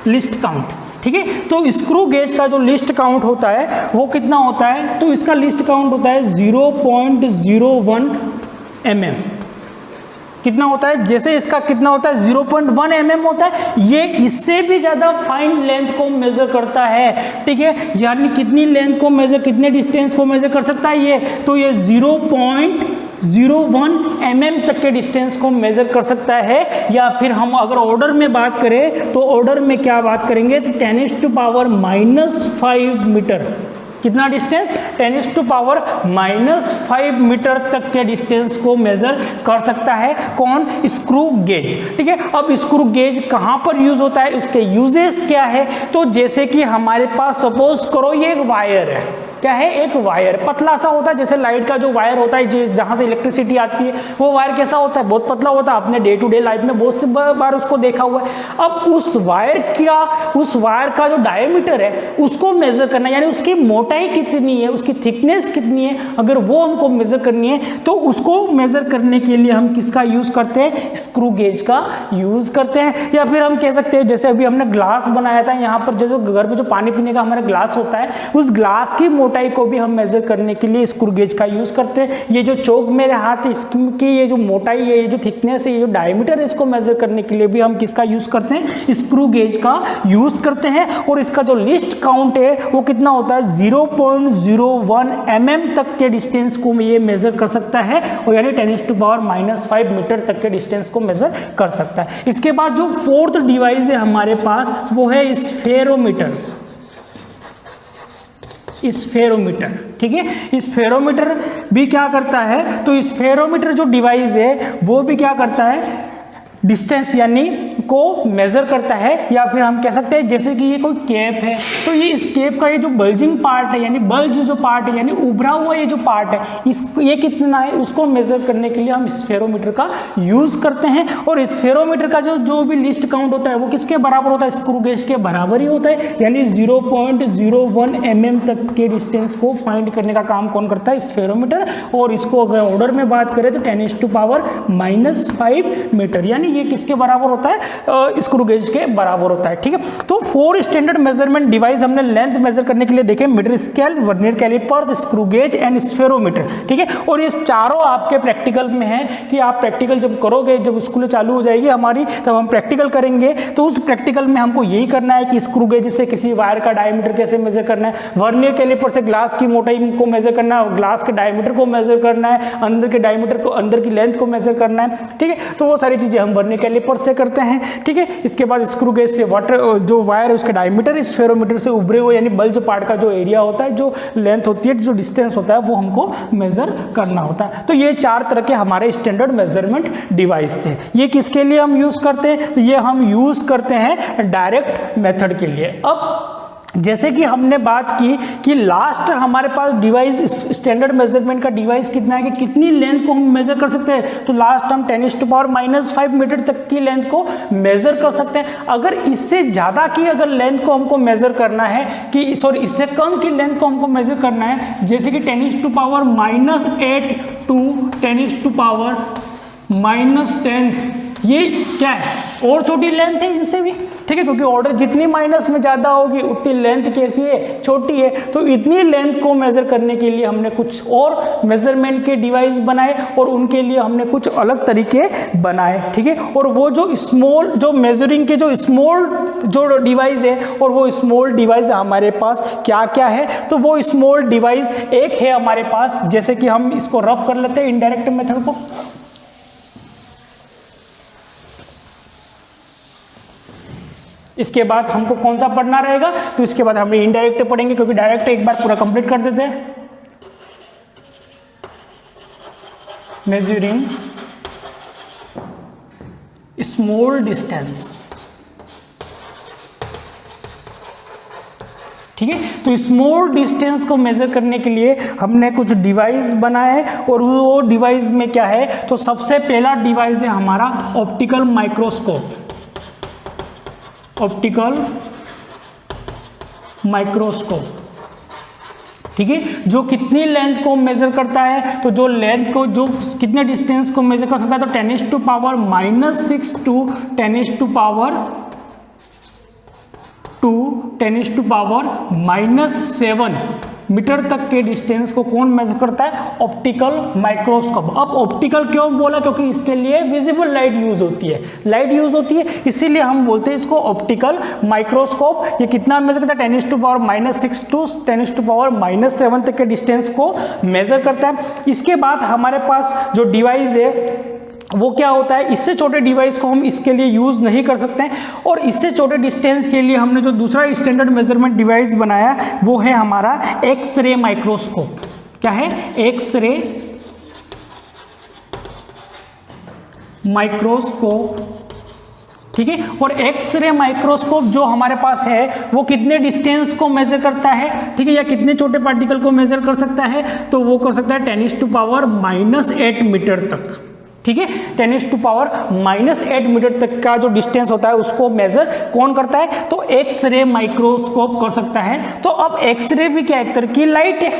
लिस्ट काउंट। ठीक है, तो स्क्रू गेज का जो लिस्ट काउंट होता है वो कितना होता है, तो इसका लिस्ट काउंट होता है 0.01 mm। कितना होता है, जैसे इसका कितना होता है 0.1 mm होता है, ये इससे भी ज़्यादा फाइन लेंथ को मेज़र करता है, ठीक है। यानी कितनी लेंथ को मेज़र, कितने डिस्टेंस को मेज़र कर सकता है ये, तो ये 0.01 mm तक के डिस्टेंस को मेज़र कर सकता है। या फिर हम अगर ऑर्डर में बात करें तो ऑर्डर में क्या बात करेंगे, तो 10⁻⁻5 मीटर, कितना डिस्टेंस, 10⁻⁻5 मीटर तक के डिस्टेंस को मेजर कर सकता है कौन, स्क्रू गेज, ठीक है। अब स्क्रू गेज कहाँ पर यूज होता है, उसके यूजेस क्या है, तो जैसे कि हमारे पास सपोज करो ये एक वायर है, क्या है, एक वायर पतला सा होता है, जैसे लाइट का जो वायर होता है जहाँ से इलेक्ट्रिसिटी आती है, वो वायर कैसा होता है, बहुत पतला होता है, आपने डे टू डे लाइफ में बहुत से बार उसको देखा हुआ है। अब उस वायर का जो डायमीटर है उसको मेजर करना, यानी उसकी मोटाई कितनी है, उसकी थिकनेस कितनी है, अगर वो हमको मेजर करनी है तो उसको मेजर करने के लिए हम किसका यूज करते हैं, स्क्रू गेज का यूज करते हैं। या फिर हम कह सकते हैं जैसे अभी हमने ग्लास बनाया था, यहाँ पर जो घर में जो पानी पीने का हमारा ग्लास होता है, उस ग्लास की मोटाई को भी हम मेजर करने के लिए स्क्रू गेज का यूज करते हैं। ये जो चौक मेरे हाथ है इसकी ये जो मोटाई है, ये जो थिकनेस है, ये जो डायमीटर है, इसको मेजर करने के लिए भी हम किसका यूज करते हैं, स्क्रू गेज का यूज करते हैं। और इसका जो लिस्ट काउंट है वो कितना होता है, 0.01 mm तक के डिस्टेंस को ये मेजर कर सकता है, और यानी 10⁻⁻5 मीटर तक के डिस्टेंस को मेजर कर सकता है। इसके बाद जो फोर्थ डिवाइस है हमारे पास वो है स्फेरोमीटर, स्फेरोमीटर, ठीक है। स्फेरोमीटर भी क्या करता है, तो स्फेरोमीटर जो डिवाइस है वो भी क्या करता है, डिस्टेंस यानी को मेजर करता है। या फिर हम कह सकते हैं जैसे कि ये कोई कैप है, तो ये इस कैप का ये जो बल्जिंग पार्ट है, यानी बल्ज जो पार्ट है, यानी उभरा हुआ ये जो पार्ट है, ये कितना है उसको मेजर करने के लिए हम स्फेरोमीटर का यूज करते हैं। और स्फेरोमीटर का जो भी लिस्ट काउंट होता है वो किसके बराबर होता है, स्क्रू गेज के बराबर ही होता है, यानी 0.01 mm तक के डिस्टेंस को फाइंड करने का काम कौन करता है, स्फेरोमीटर। और इसको अगर ऑर्डर में बात करें तो 10⁻⁻5 मीटर, यानी ये किसके बराबर होता है, स्क्रू गेज के बराबर होता है, ठीक है। तो 4 स्टैंडर्ड मेजरमेंट डिवाइस हमने लेंथ मेजर करने के लिए देखे, metre scale, vernier callipers, screw gauge and spherometer, ठीक है। और ये चारों आपके प्रैक्टिकल में है कि आप प्रैक्टिकल जब करोगे, जब स्कूल चालू हो जाएगी हमारी, तब हम प्रैक्टिकल करेंगे। तो उस प्रैक्टिकल में हमको यही करना है कि स्क्रू गेज से किसी वायर का डायमीटर कैसे मेजर करना है, वर्नियर कैलिपर से ग्लास की मोटाई को मेजर करना है, ग्लास के डायमीटर को मेजर करना है, अंदर के डायमीटर को, अंदर की लेंथ को मेजर करना है, ठीक है। तो वो सारी चीजें हम वर्नियर कैलिपर से करते हैं, ठीक है। इसके बाद स्क्रू गेज से वाटर जो वायर है उसके डायमीटर, स्फेरोमीटर से उभरे हुए यानी बल्ज पार्ट का जो एरिया होता है, जो लेंथ होती है, जो डिस्टेंस होता है, वो हमको मेजर करना होता है। तो ये 4 तरह के हमारे स्टैंडर्ड मेजरमेंट डिवाइस थे। ये किसके लिए हम यूज करते हैं, तो ये हम यूज करते हैं डायरेक्ट मेथड के लिए। अब जैसे कि हमने बात की कि लास्ट हमारे पास डिवाइस, स्टैंडर्ड मेजरमेंट का डिवाइस कितना है, कि कितनी लेंथ को हम मेजर कर सकते हैं, तो लास्ट हम 10⁻⁻5 मीटर तक की लेंथ को मेजर कर सकते हैं। अगर इससे ज़्यादा की अगर लेंथ को हमको मेजर करना है, कि सॉरी इससे कम की लेंथ को हमको मेजर करना है, जैसे कि 10⁻⁻8 टू 10⁻⁻10, ये क्या है, और छोटी लेंथ है इनसे भी, ठीक है, क्योंकि ऑर्डर जितनी माइनस में ज़्यादा होगी उतनी लेंथ कैसी है, छोटी है। तो इतनी लेंथ को मेजर करने के लिए हमने कुछ और मेजरमेंट के डिवाइस बनाए, और उनके लिए हमने कुछ अलग तरीके बनाए, ठीक है। और वो जो स्मॉल, जो मेजरिंग के जो स्मॉल जो डिवाइस है, और वो स्मॉल डिवाइस हमारे पास क्या क्या है, तो वो स्मॉल डिवाइस एक है हमारे पास, जैसे कि हम इसको रफ कर लेते हैं इनडायरेक्ट मेथड को। इसके बाद हमको कौन सा पढ़ना रहेगा, तो इसके बाद हम इनडायरेक्ट पढ़ेंगे, क्योंकि डायरेक्ट एक बार पूरा कंप्लीट कर देते हैं। मेजरिंग स्मॉल डिस्टेंस, ठीक है। तो स्मॉल डिस्टेंस को मेजर करने के लिए हमने कुछ डिवाइस बनाए, और वो डिवाइस में क्या है, तो सबसे पहला डिवाइस है हमारा ऑप्टिकल माइक्रोस्कोप, ऑप्टिकल माइक्रोस्कोप, ठीक है, जो कितनी लेंथ को मेजर करता है, तो जो लेंथ को, जो कितने डिस्टेंस को मेजर कर सकता है, तो 10⁻⁻6 टू 10⁻⁻2 10⁻⁻7 मीटर तक के डिस्टेंस को कौन मेजर करता है? Optical microscope. अब ऑप्टिकल क्यों बोला? क्योंकि इसके लिए विजिबल लाइट यूज होती है, लाइट यूज होती है, इसीलिए हम बोलते हैं इसको ऑप्टिकल माइक्रोस्कोप। ये कितना मेजर करता है? 10⁻⁻6 टू 10⁻⁻7 तक के डिस्टेंस को मेजर करता है। इसके बाद हमारे पास जो डिवाइस है वो क्या होता है? इससे छोटे डिवाइस को हम इसके लिए यूज़ नहीं कर सकते हैं, और इससे छोटे डिस्टेंस के लिए हमने जो दूसरा स्टैंडर्ड मेजरमेंट डिवाइस बनाया वो है हमारा एक्सरे माइक्रोस्कोप। क्या है? एक्सरे माइक्रोस्कोप, ठीक है। और एक्सरे माइक्रोस्कोप जो हमारे पास है वो कितने डिस्टेंस को मेजर करता है, ठीक है, या कितने छोटे पार्टिकल को मेजर कर सकता है? तो वो कर सकता है 10⁻⁻8 मीटर तक, ठीक है। 10⁻⁻8 मीटर तक का जो डिस्टेंस होता है उसको मेजर कौन करता है? तो एक्सरे माइक्रोस्कोप कर सकता है। तो अब एक्सरे भी क्या? एक तरह की लाइट है,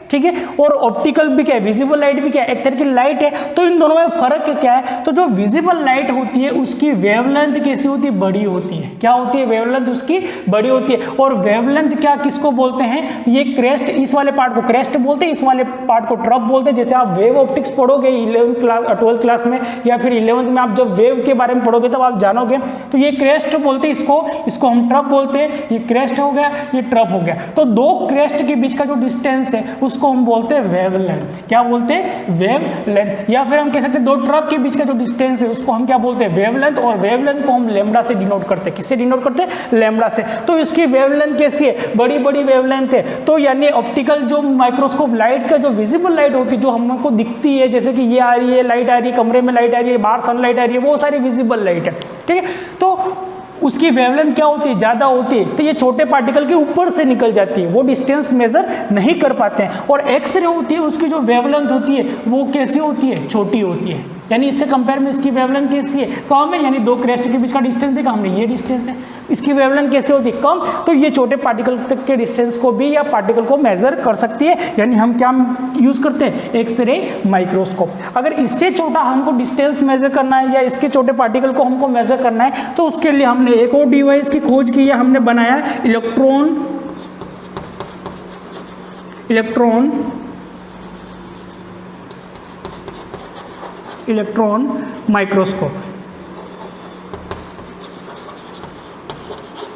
ठीक है, और ऑप्टिकल भी क्या है? विजिबल लाइट भी क्या है? एक तरह की लाइट है। तो इन दोनों में फर्क क्या है? तो जो विजिबल लाइट होती है उसकी वेवलेंथ कैसी होती है? बड़ी होती है। क्या होती है? वेवलेंथ उसकी बड़ी होती है। और वेवलेंथ क्या किसको बोलते हैं? ये क्रेस्ट, इस वाले पार्ट को क्रेस्ट बोलते हैं, इस वाले पार्ट को ट्रफ बोलते हैं। जैसे आप वेव ऑप्टिक्स पढ़ोगे 12th क्लास में या फिर 11th में, आप जब वेव के बारे में पढ़ोगे तब आप जानोगे। तो ये क्रेस्ट बोलते हैं इसको हम ट्रफ बोलते हैं। ये क्रेस्ट हो गया, ये ट्रफ हो गया। तो दो क्रेस्ट के बीच का जो डिस्टेंस है उसको हम बोलते हैं वेवलेंथ। क्या बोलते हैं? वेवलेंथ। या फिर हम कह सकते हैं दो ट्रफ के बीच का जो डिस्टेंस है उसको हम क्या बोलते हैं? वेवलेंथ। और वेवलेंथ को हम लैम्बडा से डिनोट करते हैं। किससे डिनोट करते हैं? लैम्बडा से। तो इसकी वेवलेंथ कैसी है? बड़ी बड़ी वेवलेंथ है। तो यानी ऑप्टिकल जो माइक्रोस्कोप लाइट का जो विजिबल लाइट होती है, जो हमको दिखती है, जैसे कि ये आ रही है लाइट, आ रही है कमरे में लाइट आ रही है, बाहर सनलाइट आ रही है, वो सारी विजिबल लाइट है, ठीक है। तो उसकी वेवलेंथ क्या होती है? ज़्यादा होती है। तो ये छोटे पार्टिकल के ऊपर से निकल जाती है, वो डिस्टेंस मेजर नहीं कर पाते हैं। और एक्सरे होती है, उसकी जो वेवलेंथ होती है वो कैसी होती है? छोटी होती है। यानी इसके कंपेयर में इसकी वेवलेंथ कैसी है? कम है। यानी दो क्रेस्ट के बीच का डिस्टेंस देखा हमने, ये डिस्टेंस है, इसकी वेवलेंथ कैसी होती है? कम। तो ये छोटे पार्टिकल तक के डिस्टेंस को भी या पार्टिकल को मेजर कर सकती है। यानी हम क्या यूज़ करते हैं? X ray microscope. अगर इससे छोटा हमको डिस्टेंस मेजर करना है या इसके छोटे पार्टिकल को हमको मेजर करना है तो उसके लिए हमने एक और डिवाइस की खोज की है, हमने बनाया इलेक्ट्रॉन माइक्रोस्कोप।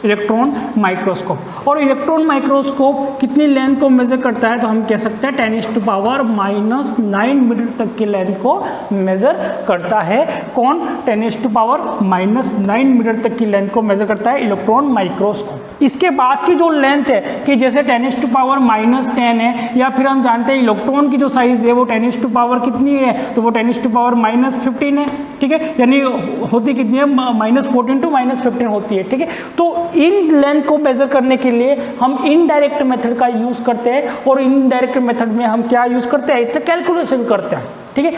Electron microscope. और इलेक्ट्रॉन माइक्रोस्कोप कितनी लेंथ को मेजर करता है? तो हम कह सकते हैं 10⁻⁻9 मीटर तक की लेंथ को मेजर करता है। कौन? 10⁻⁻9 मीटर तक की लेंथ को मेजर करता है इलेक्ट्रॉन माइक्रोस्कोप। इसके बाद की जो लेंथ है कि जैसे 10⁻⁻10 है, या फिर हम जानते हैं इलेक्ट्रॉन की जो साइज है वो 10⁻⁻ कितनी है? तो वो 10⁻⁻15 है, ठीक है। यानी होती कितनी है? -14 टू -15 होती है, ठीक है। तो इन लेंथ को मेजर करने के लिए हम इनडायरेक्ट मेथड का यूज करते हैं। और इनडायरेक्ट मेथड में हम क्या यूज करते हैं? तो कैलकुलेशन करते हैं, ठीक है।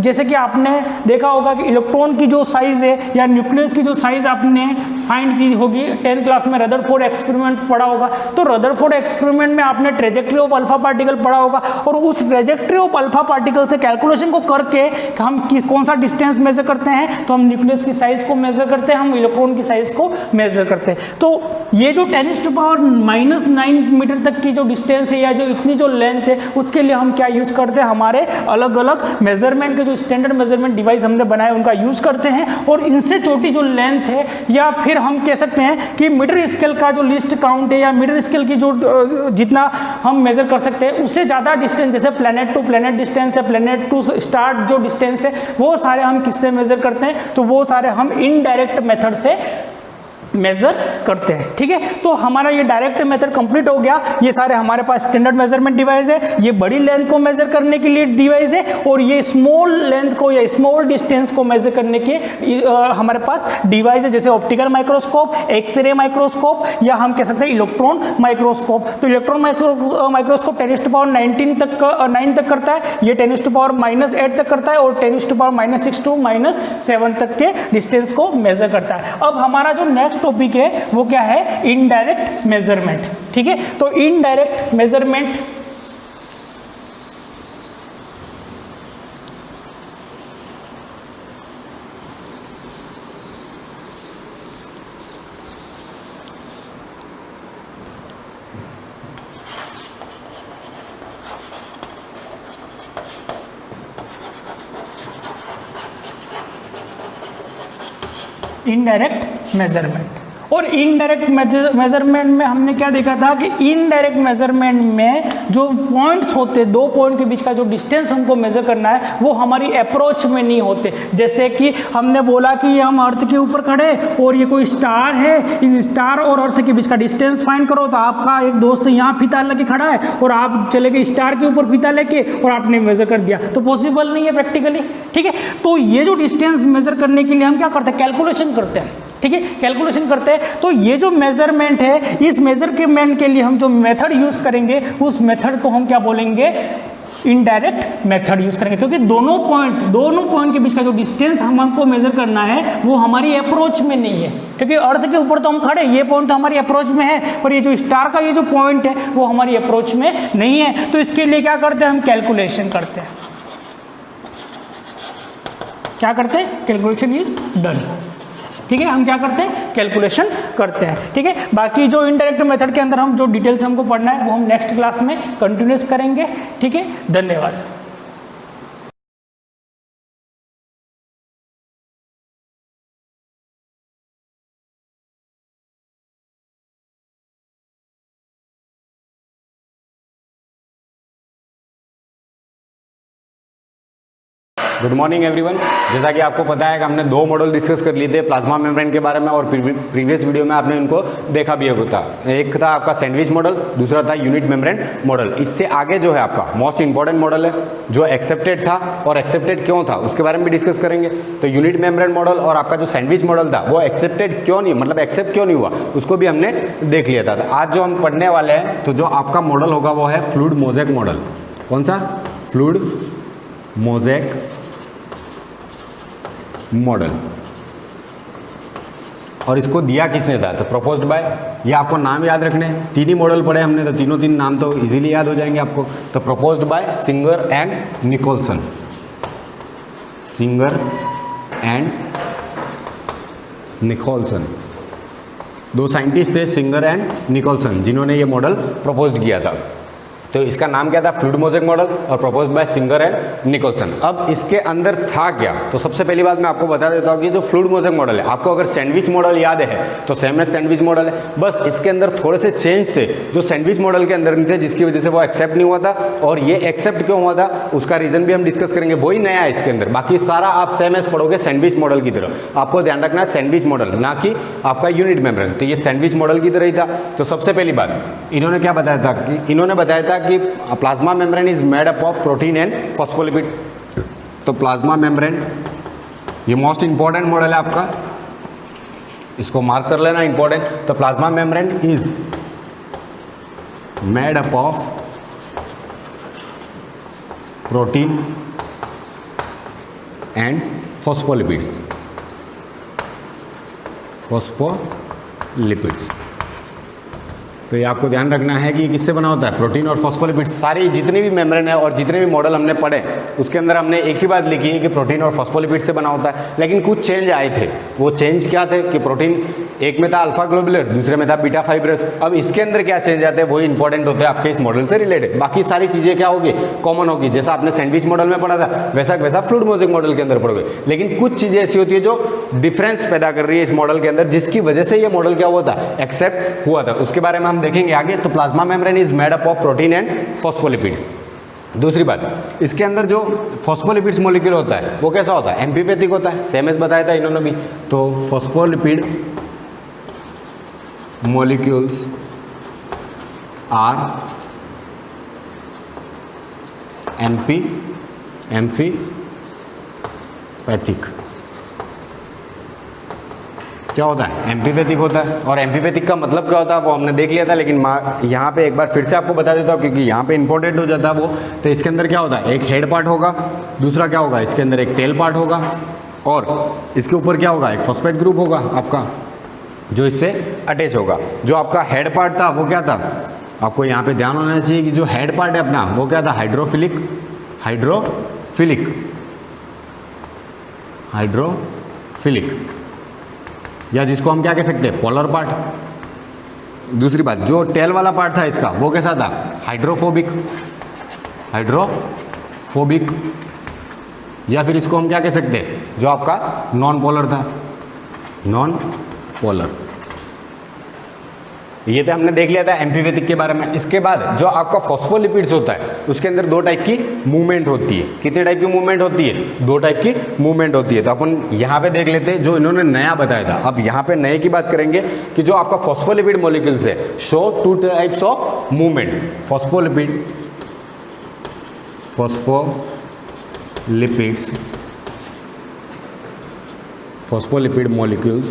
जैसे कि आपने देखा होगा कि इलेक्ट्रॉन की जो साइज है या न्यूक्लियस की जो साइज आपने फाइंड की होगी 10th क्लास में, रदरफोर्ड एक्सपेरिमेंट पढ़ा होगा। तो रदरफोर्ड एक्सपेरिमेंट में आपने ट्रेजेक्ट्री ऑफ अल्फा पार्टिकल पढ़ा होगा, और उस ट्रेजेक्ट्री ऑफ अल्फा पार्टिकल से कैलकुलेशन को करके हम कौन सा डिस्टेंस मेजर करते हैं? तो हम न्यूक्लियस की साइज को मेजर करते हैं, हम इलेक्ट्रॉन की साइज को मेजर करते हैं। तो ये जो 10⁻⁻9 मीटर तक की जो डिस्टेंस है या जो इतनी जो लेंथ है उसके लिए हम क्या यूज करते हैं? हमारे अलग अलग मेजरमेंट के जो स्टैंडर्ड मेजरमेंट डिवाइस हमने बनाए उनका यूज करते हैं। और इनसे छोटी जो लेंथ है, या फिर हम कह सकते हैं कि मीटर स्केल का जो लिस्ट काउंट है या मीटर स्केल की जो जितना हम मेजर कर सकते हैं उससे ज़्यादा डिस्टेंस, जैसे प्लेनेट टू प्लेनेट डिस्टेंस है, प्लेनेट टू स्टार जो डिस्टेंस है, वो सारे हम किससे मेजर करते हैं? तो वो सारे हम इनडायरेक्ट मेथड से मेजर करते हैं, ठीक है। तो हमारा ये डायरेक्ट मेथड कंप्लीट हो गया। ये सारे हमारे पास स्टैंडर्ड मेजरमेंट डिवाइस है, ये बड़ी लेंथ को मेजर करने के लिए डिवाइस है, और ये स्मॉल लेंथ को या स्मॉल डिस्टेंस को मेजर करने के हमारे पास डिवाइस है, जैसे ऑप्टिकल माइक्रोस्कोप, एक्सरे माइक्रोस्कोप, या हम कह सकते हैं इलेक्ट्रॉन माइक्रोस्कोप। तो इलेक्ट्रॉन माइक्रोस्कोप 10⁻⁹ तक करता है, ये 10⁻⁻8 तक करता है, और 10⁻⁻6 टू -7 तक के डिस्टेंस को मेजर करता है। अब हमारा जो नेक्स्ट टॉपिक है वो क्या है? इनडायरेक्ट मेजरमेंट, ठीक है। तो इनडायरेक्ट मेजरमेंट इनडायरेक्ट मेजरमेंट। और इनडायरेक्ट मेजरमेंट में हमने क्या देखा था कि इनडायरेक्ट मेजरमेंट में जो पॉइंट्स होते, दो पॉइंट के बीच का जो डिस्टेंस हमको मेजर करना है वो हमारी अप्रोच में नहीं होते। जैसे कि हमने बोला कि हम अर्थ के ऊपर खड़े और ये कोई स्टार है, इस स्टार और अर्थ के बीच का डिस्टेंस फाइंड करो, तो आपका एक दोस्त यहाँ फीता लेके खड़ा है और आप चले गए स्टार के ऊपर फीता लेके और आपने मेजर कर दिया, तो पॉसिबल नहीं है प्रैक्टिकली, ठीक है। तो ये जो डिस्टेंस मेजर करने के लिए हम क्या करते हैं, कैलकुलेशन करते हैं, ठीक है, कैलकुलेशन करते हैं। तो ये जो मेजरमेंट है, इस मेजरमेंट के लिए हम जो मेथड यूज करेंगे उस मेथड को हम क्या बोलेंगे, इनडायरेक्ट मेथड यूज करेंगे, क्योंकि दोनों पॉइंट के बीच का जो डिस्टेंस हमको मेजर करना है वो हमारी अप्रोच में नहीं है, क्योंकि अर्थ के ऊपर तो हम खड़े, ये पॉइंट तो हमारी अप्रोच में है, पर ये जो स्टार का ये जो पॉइंट है वो हमारी अप्रोच में नहीं है। तो इसके लिए क्या करते हैं, हम कैलकुलेशन करते हैं। क्या करते हैं, कैलकुलेशन इज डन, ठीक है। हम क्या करते हैं, कैलकुलेशन करते हैं, ठीक है। बाकी जो इनडायरेक्ट मेथड के अंदर हम जो डिटेल्स हमको पढ़ना है वो हम नेक्स्ट क्लास में कंटिन्यूस करेंगे, ठीक है। धन्यवाद। Good morning everyone. जैसा कि आपको पता है कि हमने दो मॉडल डिस्कस कर लिए थे प्लाज्मा मेम्ब्रेन के बारे में, और प्रीवियस वीडियो में आपने उनको देखा भी होगा। एक था आपका सैंडविच मॉडल, दूसरा था यूनिट मेम्ब्रेन मॉडल। इससे आगे जो है आपका मोस्ट इंपॉर्टेंट मॉडल है जो एक्सेप्टेड था, और एक्सेप्टेड क्यों था उसके बारे में भी डिस्कस करेंगे। तो यूनिट मेम्ब्रेन मॉडल और आपका जो सैंडविच मॉडल था वो एक्सेप्टेड क्यों नहीं, मतलब एक्सेप्ट क्यों नहीं हुआ, उसको भी हमने देख लिया था। तो आज जो हम पढ़ने वाले हैं, तो जो आपका मॉडल होगा वो है फ्लूइड मोज़ेक मॉडल। कौन सा, फ्लूइड मोज़ेक मॉडल। और इसको दिया किसने था, तो प्रपोज्ड बाय, ये आपको नाम याद रखने हैं, तीन ही मॉडल पढ़े हमने, तो तीनों तीन नाम तो इजीली याद हो जाएंगे आपको। तो proposed by Singer and Nicolson, Singer and Nicolson, दो साइंटिस्ट थे सिंगर एंड निकोलसन जिन्होंने ये मॉडल प्रपोज किया था। तो इसका नाम क्या था, फ्लूइड मोज़ेक मॉडल, और proposed by Singer and Nicolson. अब इसके अंदर था क्या, तो सबसे पहली बात मैं आपको बता देता हूँ कि जो फ्लूइड मोज़ेक मॉडल है, आपको अगर सैंडविच मॉडल याद है तो सेम एज सैंडविच मॉडल है, बस इसके अंदर थोड़े से चेंज थे जो सैंडविच मॉडल के अंदर नहीं थे, जिसकी वजह से वो एक्सेप्ट नहीं हुआ था। और ये एक्सेप्ट क्यों हुआ था उसका रीजन भी हम डिस्कस करेंगे, वही नया है इसके अंदर। बाकी सारा आप सेम एज पढ़ोगे सैंडविच मॉडल की तरह। आपको ध्यान रखना है सैंडविच मॉडल, ना कि आपका यूनिट मेम्ब्रेन। तो ये सैंडविच मॉडल की तरह ही था। तो सबसे पहली बात इन्होंने क्या बताया था, कि इन्होंने बताया था कि plasma membrane is made up of protein and phospholipid. तो प्लाज्मा मेम्ब्रेन ये मोस्ट इंपॉर्टेंट मॉडल है आपका, इसको मार्क कर लेना इंपॉर्टेंट। तो plasma membrane is made up of protein and phospholipids, phospholipids. तो ये आपको ध्यान रखना है कि ये किससे बना होता है, प्रोटीन और फॉस्फोलिपिड्स। सारी जितने भी मेम्ब्रेन है और जितने भी मॉडल हमने पढ़े उसके अंदर हमने एक ही बात लिखी है कि प्रोटीन और फॉस्फोलिपिड्स से बना होता है। लेकिन कुछ चेंज आए थे, वो चेंज क्या थे कि प्रोटीन एक में था अल्फा ग्लोबुलर, दूसरे में था बीटा फाइब्रस। अब इसके अंदर क्या चेंज आते हैं वही इंपॉर्टेंट होते हैं आपके इस मॉडल से रिलेटेड। बाकी सारी चीज़ें क्या होगी, कॉमन होगी। जैसा आपने सैंडविच मॉडल में पढ़ा था वैसा फ्लूइड मोज़ेक मॉडल के अंदर पढ़ोगे। लेकिन कुछ चीज़ें ऐसी होती है जो डिफरेंस पैदा कर रही है इस मॉडल के अंदर, जिसकी वजह से ये मॉडल क्या हुआ था, एक्सेप्ट हुआ था। उसके बारे में हम देखेंगे आगे। तो plasma membrane is made up of protein and phospholipid. दूसरी बात, इसके अंदर जो फॉस्फोलिपिड्स मॉलिक्यूल होता है वो कैसा होता है, एम्फीपैथिक होता है, सेम एज बताया था इन्होंने भी। तो फॉस्फोलिपिड मॉलिक्यूल्स आर एम्फीपैथिक। क्या होता है, एम्फीपैथिक होता है। और एम्फीपैथिक का मतलब क्या होता है वो हमने देख लिया था, लेकिन यहाँ पे एक बार फिर से आपको बता देता हूँ क्योंकि यहाँ पे इंपॉर्टेंट हो जाता है वो। तो इसके अंदर क्या होता है, एक हेड पार्ट होगा, दूसरा क्या होगा, इसके अंदर एक टेल पार्ट होगा, और इसके ऊपर क्या होगा, एक फॉस्फेट ग्रुप होगा आपका जो इससे अटैच होगा। जो आपका हेड पार्ट था वो क्या था, आपको यहाँ पे ध्यान होना चाहिए कि जो हेड पार्ट है अपना वो क्या था, हाइड्रोफिलिक या जिसको हम क्या कह सकते हैं, पोलर पार्ट। दूसरी बात, जो टेल वाला पार्ट था इसका वो कैसा था, हाइड्रोफोबिक, या फिर इसको हम क्या कह सकते हैं, जो आपका नॉन पोलर था। Non polar. ये तो हमने देख लिया था एम्फीपैथिक के बारे में। इसके बाद जो आपका फॉस्फोलिपिड्स होता है उसके अंदर दो टाइप की मूवमेंट होती है। कितने टाइप की मूवमेंट होती है? दो टाइप की मूवमेंट होती है। तो अपन यहाँ पे देख लेते हैं जो इन्होंने नया बताया था। अब यहाँ पे नए की बात करेंगे कि जो आपका फॉस्फोलिपिड मॉलिक्यूल्स है show two types of movement. Phospholipid molecules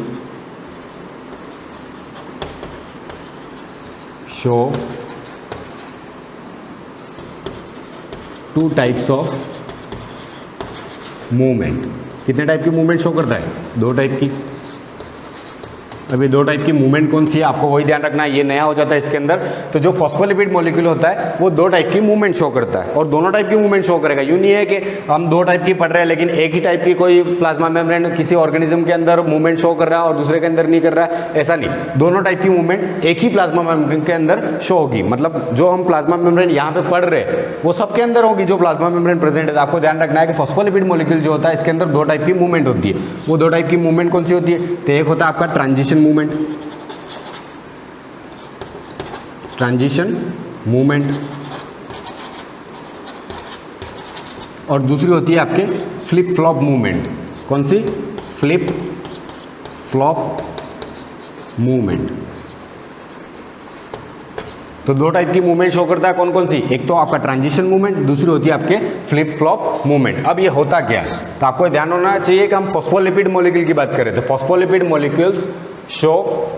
show two types of movement. कितने टाइप की मूवमेंट शो करता है? दो टाइप की। अभी दो टाइप की मूवमेंट कौन सी है आपको वही ध्यान रखना है, ये नया हो जाता है इसके अंदर। तो जो फॉस्फोलिपिड मॉलिक्यूल होता है वो दो टाइप की मूवमेंट शो करता है और दोनों टाइप की मूवमेंट शो करेगा। यूँ नहीं है कि हम दो टाइप की पढ़ रहे हैं लेकिन एक ही टाइप की कोई प्लाज्मा मेम्ब्रेन किसी ऑर्गेनिज्म के अंदर मूवमेंट शो कर रहा है और दूसरे के अंदर नहीं कर रहा है, ऐसा नहीं। दोनों टाइप की मूवमेंट एक ही प्लाज्मा मेम्ब्रेन के अंदर शो होगी। मतलब जो हम प्लाज्मा मेम्ब्रेन यहाँ पे पढ़ रहे हैं वो सबके अंदर होगी जो प्लाज्मा मेम्ब्रेन प्रेजेंट है। आपको ध्यान रखना है कि फॉस्फोलिपिड मॉलिक्यूल जो होता है इसके अंदर दो टाइप की मूवमेंट होती है। वो दो टाइप की मूवमेंट कौन सी होती है? तो एक होता है आपका ट्रांजिशन मूवमेंट और दूसरी होती है आपके फ्लिप फ्लॉप मूवमेंट। कौन सी? Flip flop movement. तो दो टाइप की मूवमेंट शो करता है। कौन कौन सी? एक तो आपका ट्रांजिशन मूवमेंट, दूसरी होती है आपके फ्लिप फ्लॉप मूवमेंट। अब ये होता क्या है तो आपको ध्यान होना चाहिए कि हम फॉस्फोलिपिड मॉलिक्यूल की बात करें तो phospholipid molecules show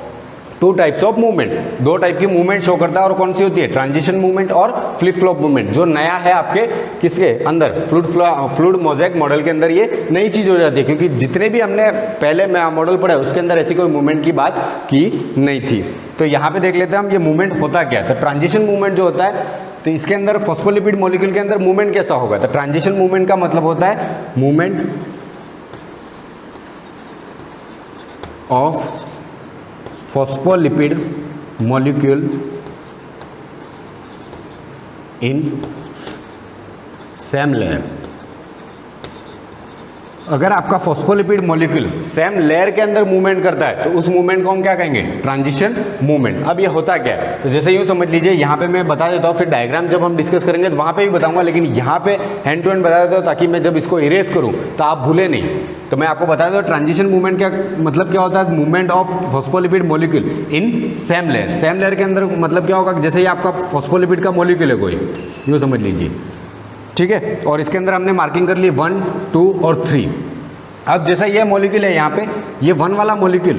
two types of movement. दो टाइप की मूवमेंट शो करता है और कौन सी होती है? ट्रांजिशन मूवमेंट और फ्लिप फ्लॉप मूवमेंट। जो नया है आपके किसके अंदर? फ्लूइड मोज़ेक मॉडल के अंदर ये नई चीज हो जाती है क्योंकि जितने भी हमने पहले मॉडल पढ़े उसके अंदर ऐसी कोई मूवमेंट की बात की नहीं थी। तो यहाँ पे देख लेते हैं हम ये मूवमेंट होता क्या है। तो ट्रांजिशन मूवमेंट जो होता है तो इसके अंदर फॉस्फोलिपिड मॉलिक्यूल के अंदर मूवमेंट कैसा होगा? तो ट्रांजिशन मूवमेंट का मतलब होता है movement of phospholipid molecule in same layer. अगर आपका फॉस्फोलिपिड मॉलिक्यूल सेम लेयर के अंदर मूवमेंट करता है तो उस मूवमेंट को हम क्या कहेंगे? Transition movement. अब ये होता क्या है तो जैसे यूँ समझ लीजिए, यहाँ पे मैं बता देता हूँ, फिर डायग्राम जब हम डिस्कस करेंगे तो वहाँ पे भी बताऊंगा, लेकिन यहाँ पे हैंड टू हैंड बता देता हूँ ताकि मैं जब इसको इरेज करूँ तो आप भूले नहीं। तो मैं आपको बता दूँ ट्रांजिशन मूवमेंट क्या मतलब क्या होता है? Movement of phospholipid molecule in same layer. Same layer के अंदर मतलब क्या होगा? जैसे ये आपका फॉस्फोलिपिड का मॉलिक्यूल है कोई, यूँ समझ लीजिए, ठीक है, और इसके अंदर हमने मार्किंग कर ली 1, 2 और 3। अब जैसा ये मॉलिक्यूल है यहाँ पे, ये 1 वाला मॉलिक्यूल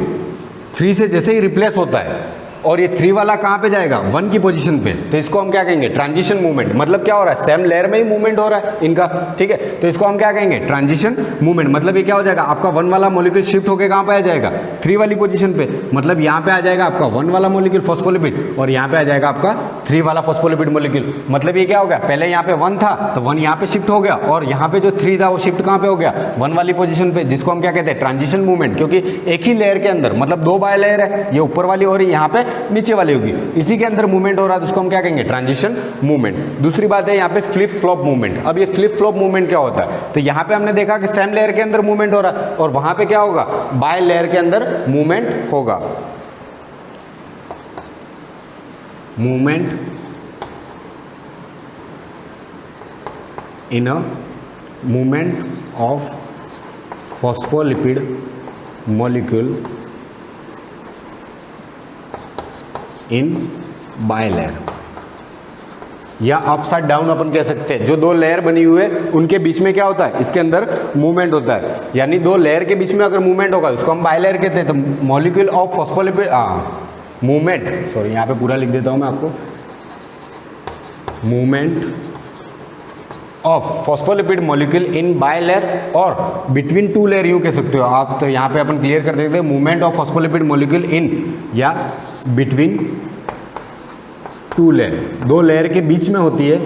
3 से जैसे ही रिप्लेस होता है और ये 3 वाला कहाँ पे जाएगा? 1 की पोजीशन पे, तो इसको हम क्या कहेंगे? Transition movement. मतलब क्या हो रहा है? सेम लेयर में ही मूवमेंट हो रहा है इनका, ठीक है, तो इसको हम क्या कहेंगे? Transition movement. मतलब ये क्या हो जाएगा? आपका 1 वाला मॉलिक्यूल शिफ्ट होकर कहाँ पे आ जाएगा? 3 वाली पोजीशन पे। मतलब यहाँ पे आ जाएगा आपका 1 वाला मॉलिक्यूल फॉस्फोलिपिड और यहाँ पे आ जाएगा आपका 3 वाला फॉस्फोलिपिड मॉलिक्यूल। मतलब ये क्या हो गया? पहले यहाँ पे 1 था तो 1 यहाँ पे शिफ्ट हो गया और यहाँ पे जो 3 था वो शिफ्ट कहाँ पे हो गया? 1 वाली पोजीशन पे, जिसको हम क्या कहते हैं? Transition movement. क्योंकि एक ही लेयर के अंदर, मतलब 2 बाय लेयर है, ये ऊपर वाली और यहाँ पे नीचे वाली होगी, इसी के अंदर मूवमेंट हो रहा है तो उसको हम क्या कहेंगे? Transition movement. दूसरी बात है यहाँ पे फ्लिप फ्लॉप मूवमेंट। अब ये फ्लिप फ्लॉप मूवमेंट क्या होता है? तो यहाँ पे हमने देखा कि सेम लेयर के अंदर मूवमेंट हो रहा है और वहां पे क्या होगा? बाय लेयर के अंदर मूवमेंट होगा। Movement in a movement of phospholipid molecule in by layer, या अपसाइड डाउन अपन कह सकते हैं। जो 2 लेयर बनी हुई है उनके बीच में क्या होता है? इसके अंदर मूवमेंट होता है। यानी 2 लेयर के बीच में अगर मूवमेंट होगा उसको हम बाय लेयर कहते हैं। तो molecule of phospholipid movement, sorry यहाँ पे पूरा लिख देता हूँ मैं आपको, movement of phospholipid molecule in by layer और बिटवीन 2 लेयर यूँ कह सकते हो आप। तो यहाँ पे अपन क्लियर कर देते हैं मूवमेंट ऑफ फॉस्फोलिपिड मॉलिक्यूल इन या बिटवीन 2 लेयर। 2 लेयर के बीच में होती है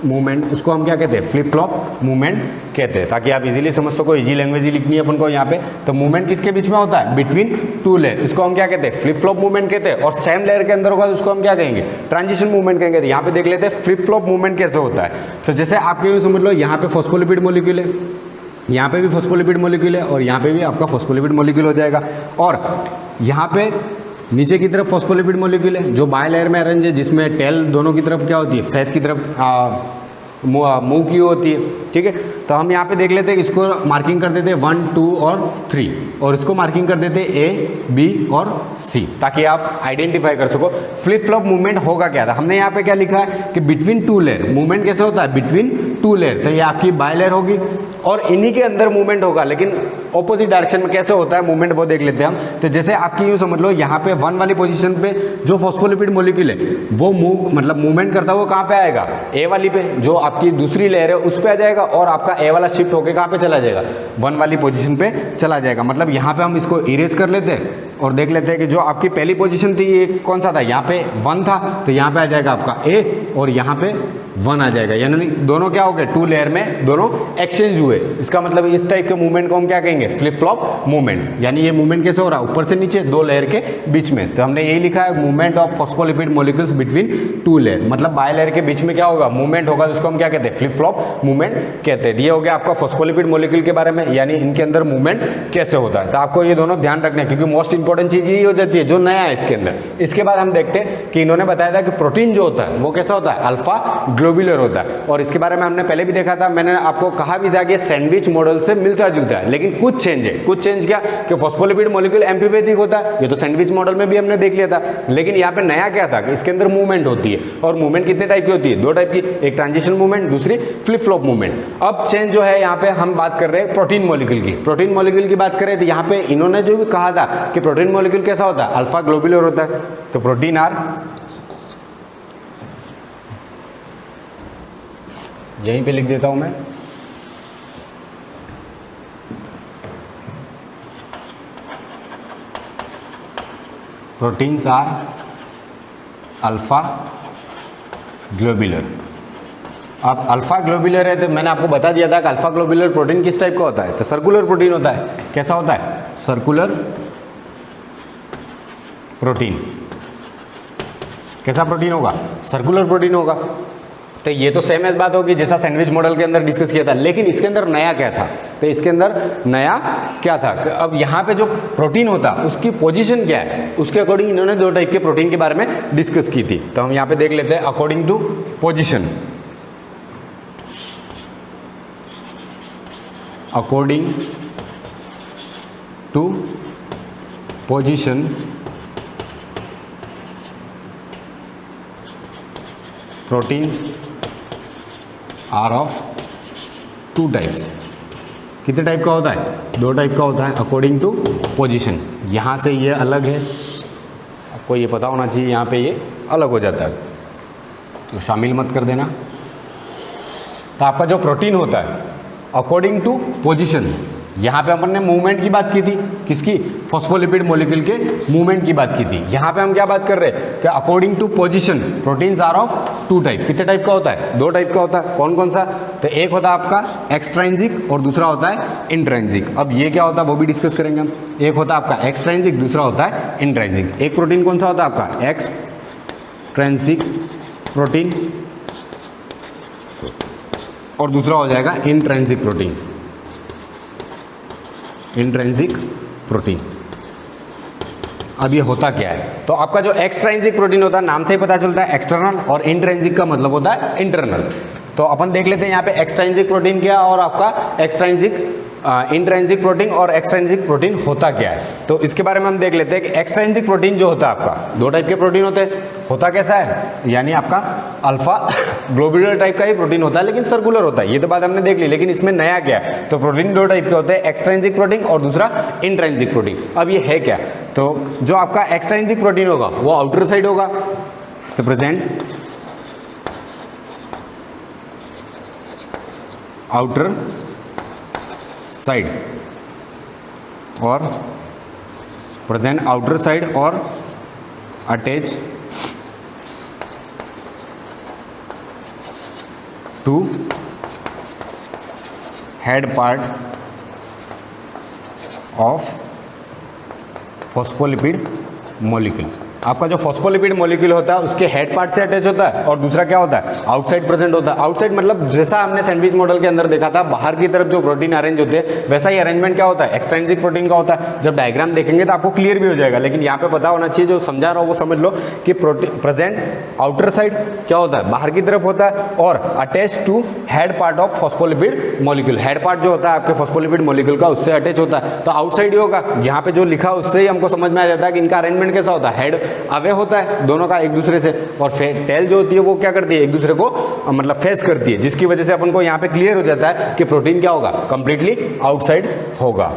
मूवमेंट, उसको हम क्या कहते हैं? फ्लिप फ्लॉप मूवमेंट कहते हैं। ताकि आप इजीली समझ सको, इजी लैंग्वेज ही लिखनी है अपन को यहाँ पे। तो मूवमेंट किसके बीच में होता है? बिटवीन 2 लेयर, उसको हम क्या कहते हैं? फ्लिप फ्लॉप मूवमेंट कहते हैं। और सेम लेयर के अंदर होगा तो उसको हम क्या कहेंगे? ट्रांजिशन मूवमेंट कहेंगे। तो यहाँ पे देख लेते हैं फ्लिप फ्लॉप मूवमेंट कैसे होता है। तो जैसे आपके यूँ समझ लो, यहाँ पे फॉस्फोलिपिड मॉलिक्यूल है, यहाँ पे भी फॉस्फोलिपिड मॉलिक्यूल है और यहाँ पे भी आपका फॉस्फोलिपिड मॉलिक्यूल हो जाएगा। और यहाँ पे नीचे की तरफ फॉस्फोलिपिड मॉलिक्यूल है जो बाय लेयर में अरेंज है, जिसमें टेल दोनों की तरफ क्या होती है, फेस की तरफ मूव की होती है। ठीक है, तो हम यहाँ पे देख लेते हैं, इसको मार्किंग कर देते हैं 1, 2 और 3 और इसको मार्किंग कर देते हैं A, B और C, ताकि आप आइडेंटिफाई कर सको फ्लिप फ्लॉप मूवमेंट होगा क्या था। हमने यहाँ पे क्या लिखा है कि बिटवीन 2 लेयर मूवमेंट कैसे होता है, बिटवीन 2 लेयर, तो ये आपकी बाय लेयर होगी और इन्हीं के अंदर मूवमेंट होगा, लेकिन ऑपोजिट डायरेक्शन में कैसे होता है मूवमेंट वो देख लेते हैं हम। तो जैसे आपकी यूँ समझ लो, यहाँ पे 1 वाली पोजीशन पे जो फॉस्फोलिपिड मॉलिक्यूल है वो मूवमेंट करता है, वो कहाँ पे आएगा, A वाली पे, जो आपकी दूसरी लेयर है उस पे आ जाएगा और आपका A वाला शिफ्ट होकर कहाँ पे चला जाएगा, 1 वाली पोजीशन पे चला जाएगा। मतलब यहाँ पे हम इसको इरेज कर लेते हैं और देख लेते हैं कि जो आपकी पहली पोजीशन थी ये कौन सा था, यहाँ पे 1 था, तो यहाँ पे आ जाएगा आपका A और यहाँ पे 1 आ जाएगा, यानी दोनों क्या हो गए, 2 लेयर में दोनों एक्सचेंज हुए। इसका मतलब इस टाइप के मूवमेंट को हम क्या कहेंगे, फ्लिप फ्लॉप मूवमेंट। यानी ये मूवमेंट कैसे हो रहा है, ऊपर से नीचे 2 लेयर के बीच में। तो हमने यही लिखा है, movement of phospholipid molecules between 2 layer, मतलब बाय लेयर के बीच में क्या होगा, मूवमेंट होगा, जिसको हम क्या कहते हैं, फ्लिप फ्लॉप मूवमेंट कहते हैं। ये हो गया आपका फॉस्फोलिपिड मॉलिक्यूल के बारे में, यानी इनके अंदर मूवमेंट कैसे होता है। तो आपको ये दोनों ध्यान रखना है, क्योंकि मोस्ट इंपॉर्टेंट चीज यही हो जाती है जो नया है इसके अंदर। इसके बाद हम देखते हैं कि इन्होंने बताया था कि प्रोटीन जो होता है वो कैसा होता है, अल्फा ग्लोबुलर होता है, और इसके बारे में हमने पहले भी देखा था। मैंने आपको कहा भी था कि सैंडविच मॉडल से मिलता जुलता है, लेकिन कुछ चेंज है। कुछ चेंज क्या कि फॉस्फोलिपिड मॉलिक्यूल एम्फीपैथिक होता है, ये तो सैंडविच मॉडल में भी हमने देख लिया था। लेकिन यहाँ पे नया क्या था कि इसके अंदर मूवमेंट होती है, और मूवमेंट कितने टाइप की होती है, 2 टाइप की, एक ट्रांजिशन मूवमेंट, दूसरी फ्लिप फ्लॉप मूवमेंट। अब चेंज जो है यहाँ पे हम बात कर रहे हैं प्रोटीन मॉलिक्यूल की। प्रोटीन मॉलिक्यूल की बात करें तो यहाँ पे इन्होंने जो भी कहा था कि प्रोटीन मॉलिक्यूल कैसा होता है, अल्फा ग्लोबुलर होता है। तो प्रोटीन आर, यहीं पे लिख देता हूं मैं, प्रोटीन्स आर अल्फा ग्लोबुलर। अब अल्फा ग्लोबुलर है तो मैंने आपको बता दिया था कि अल्फा ग्लोबुलर प्रोटीन किस टाइप का होता है, तो सर्कुलर प्रोटीन होता है। कैसा होता है, सर्कुलर प्रोटीन। कैसा प्रोटीन होगा, सर्कुलर प्रोटीन होगा। तो ये तो सेम एज बात होगी जैसा सैंडविच मॉडल के अंदर डिस्कस किया था, लेकिन इसके अंदर नया क्या था, तो इसके अंदर नया क्या था, अब यहाँ पे जो प्रोटीन होता उसकी पोजीशन क्या है, उसके अकॉर्डिंग इन्होंने 2 टाइप के प्रोटीन के बारे में डिस्कस की थी। तो हम यहाँ पे देख लेते हैं, according to position, according to position proteins are of 2 types. कितने टाइप का होता है, 2 टाइप का होता है, अकॉर्डिंग टू पोजीशन। यहाँ से ये अलग है, आपको ये पता होना चाहिए, यहाँ पे ये अलग हो जाता है, तो शामिल मत कर देना। तो आपका जो प्रोटीन होता है अकॉर्डिंग टू पोजीशन, यहाँ पे अपन ने मूवमेंट की बात की थी, किसकी, फॉस्फोलिपिड मॉलिक्यूल के मूवमेंट की बात की थी। यहाँ पे हम क्या बात कर रहे हैं कि according to position proteins are of 2 type. कितने टाइप का होता है, 2 टाइप का होता है। कौन कौन सा, तो एक होता है आपका एक्सट्राइंसिक और दूसरा होता है इंट्राइंसिक। अब ये क्या होता है वो भी डिस्कस करेंगे हम। एक होता है आपका एक्सट्राइंसिक, दूसरा होता है इंट्राइंसिक। एक प्रोटीन कौन सा होता है आपका, एक्सट्राइंसिक प्रोटीन, और दूसरा हो जाएगा इंट्राइंसिक प्रोटीन, इंट्रिंसिक प्रोटीन। अब ये होता क्या है, तो आपका जो एक्सट्राइंसिक प्रोटीन होता है नाम से ही पता चलता है एक्सटर्नल, और इंट्रिंसिक का मतलब होता है इंटरनल। तो अपन देख लेते हैं यहाँ पे एक्सट्राइंसिक प्रोटीन क्या और आपका एक्सट्राइंसिक इंट्रिंसिक प्रोटीन और एक्सट्रिंसिक प्रोटीन होता क्या है। तो इसके बारे में हम देख लेते हैं कि एक्सट्रिंसिक प्रोटीन जो होता है आपका, 2 टाइप के प्रोटीन होते हैं। होता कैसा है, यानी आपका अल्फा ग्लोबुलर टाइप का ही प्रोटीन होता है, लेकिन सर्कुलर होता है। ये तो बात हमने देख ली, लेकिन इसमें नया क्या है, तो प्रोटीन 2 टाइप के होते हैं, एक्सट्रिंसिक प्रोटीन और दूसरा इंट्रिंसिक प्रोटीन। अब ये है क्या, तो जो आपका एक्सट्रिंसिक प्रोटीन होगा वो आउटर साइड होगा, तो प्रेजेंट आउटर साइड और प्रेजेंट आउटर साइड और attach to head part of phospholipid molecule. आपका जो फॉस्फोलिपिड मॉलिक्यूल होता है उसके हेड पार्ट से अटैच होता है और दूसरा क्या होता है, आउटसाइड प्रेजेंट होता है। आउटसाइड मतलब जैसा हमने सैंडविच मॉडल के अंदर देखा था, बाहर की तरफ जो प्रोटीन अरेंज होते हैं वैसा ही अरेंजमेंट क्या होता है, एक्सट्रिंसिक प्रोटीन का होता है। जब डायग्राम देखेंगे तो आपको क्लियर भी हो जाएगा, लेकिन यहाँ पे पता होना चाहिए, जो समझा रहा हो वो समझ लो कि प्रोटीन प्रेजेंट आउटर साइड क्या होता है, बाहर की तरफ होता है, और attach to head part of phospholipid molecule. Head part जो होता है आपके फॉस्फोलिपिड मॉलिक्यूल का उससे अटैच होता है, तो आउटसाइड ही होगा। यहाँ पे जो लिखा उससे ही हमको समझ में आ जाता है कि इनका अरेंजमेंट कैसा होता है, हेड अवे होता है दोनों का एक दूसरे से, और टेल जो होती है वो क्या करती है, एक दूसरे को मतलब फेस करती है, जिसकी वजह से अपन को यहाँ पे क्लियर हो जाता है कि प्रोटीन क्या होगा, कंप्लीटली आउटसाइड होगा।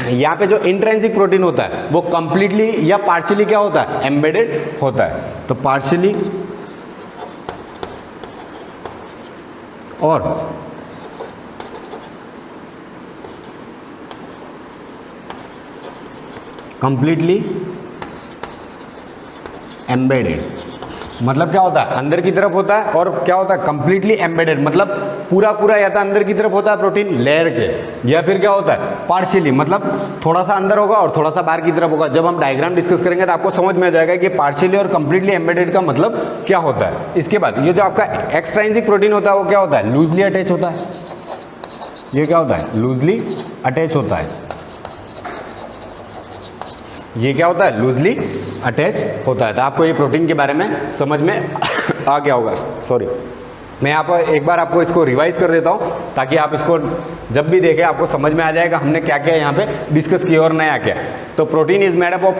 यहाँ पे जो इंट्रिंसिक प्रोटीन होता है वो कंप्लीटली या पार्शियली क्या होता है, एम्बेडेड होता है। तो पार्शियली और कंप्लीटली एम्बेडेड मतलब क्या होता है, अंदर की तरफ होता है, और क्या होता है, कंप्लीटली एम्बेडेड मतलब पूरा पूरा या तो अंदर की तरफ होता है प्रोटीन लेयर के, या फिर क्या होता है पार्शियली मतलब थोड़ा सा अंदर होगा और थोड़ा सा बाहर की तरफ होगा। जब हम डायग्राम डिस्कस करेंगे तो आपको समझ में आ जाएगा कि पार्शियली और कंप्लीटली एम्बेडेड का मतलब क्या होता है। इसके बाद ये जो आपका एक्सट्रिंसिक प्रोटीन होता है वो क्या होता है, लूजली अटैच होता है। ये क्या होता है, लूजली अटैच होता है। ये क्या होता है, लूजली अटैच होता है। तो आपको ये प्रोटीन के बारे में समझ में आ गया होगा। सॉरी, मैं यहाँ पर एक बार आपको इसको रिवाइज कर देता हूँ ताकि आप इसको जब भी देखें आपको समझ में आ जाएगा हमने क्या क्या यहाँ पे डिस्कस किया और नया क्या। तो protein is made up of,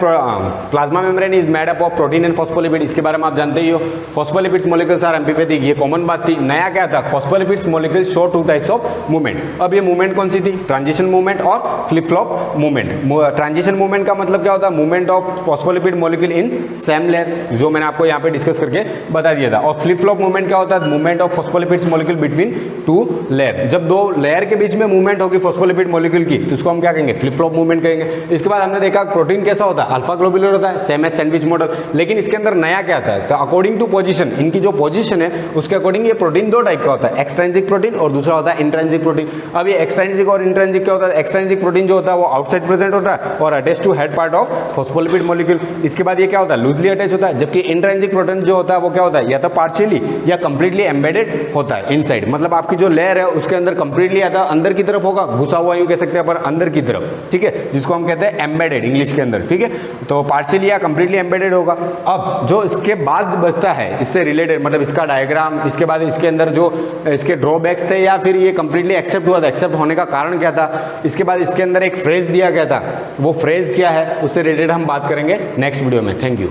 plasma membrane is made up of protein and phospholipid, इसके बारे में आप जानते ही हो। फॉस्फोलिपिड्स मॉलिक्यूल्स आर एम्फीपैथिक, ये कॉमन बात थी। नया क्या था, phospholipids molecules show two types of movement. अब ये मूवमेंट कौन सी थी, ट्रांजिशन मूवमेंट और flip flop movement. Transition movement का मतलब क्या होता है, movement of phospholipid molecule in same layer, जो मैंने आपको यहाँ पे डिस्कस करके बता दिया था। और फ्लिप फ्लॉप मूवमेंट क्या होता है, movement of phospholipids molecule between two layer. जब दो लेयर के बीच में मूवमेंट होगी फॉस्फोलिपिड मॉलिक्यूल की तो उसको हम क्या कहेंगे, फ्लिप फ्लॉप मूवमेंट कहेंगे। इसके बाद हमने देखा प्रोटीन कैसा होता है, अल्फा ग्लोबुलर होता है, सेम एज सैंडविच मॉडल। लेकिन इसके अंदर नया क्या आता है, तो अकॉर्डिंग टू पोजीशन, इनकी जो पोजीशन है उसके अकॉर्डिंग ये प्रोटीन दो टाइप का होता है, एक्सट्रिंसिक प्रोटीन और दूसरा होता है इंट्रिंसिक प्रोटीन। अब ये एक्सट्रिंसिक और इंट्रिंसिक क्या होता है, एक्सट्रिंसिक प्रोटीन जो होता है वो आउटसाइड प्रेजेंट होता है और attach to head part of phospholipid molecule. इसके बाद ये क्या होता है, लूजली अटैच होता है। जबकि इंट्रिंसिक प्रोटीन जो होता है वो क्या होता है, या तो पार्शियली या कंप्लीटली एम्बेडेड होता है इनसाइड, मतलब आपकी जो लेयर है उसके अंदर कंप्लीटली या तो अंदर की तरफ होगा, घुसा हुआ यूं कह सकते हैं पर अंदर की तरफ, ठीक है, जिसको हम कहते हैं एम्बेडेड इंग्लिश के अंदर, ठीक है। तो पार्शियली या कंप्लीटली एम्बेडेड होगा। अब जो इसके बाद बचता है इससे रिलेटेड, मतलब इसका डायग्राम, इसके बाद इसके अंदर जो इसके ड्रॉबैक्स थे या फिर ये कंप्लीटली एक्सेप्ट हुआ था, एक्सेप्ट होने का कारण क्या था, इसके बाद इसके अंदर एक फ्रेज दिया गया था, वो फ्रेज क्या है उससे रिलेटेड हम बात करेंगे नेक्स्ट वीडियो में। Thank you.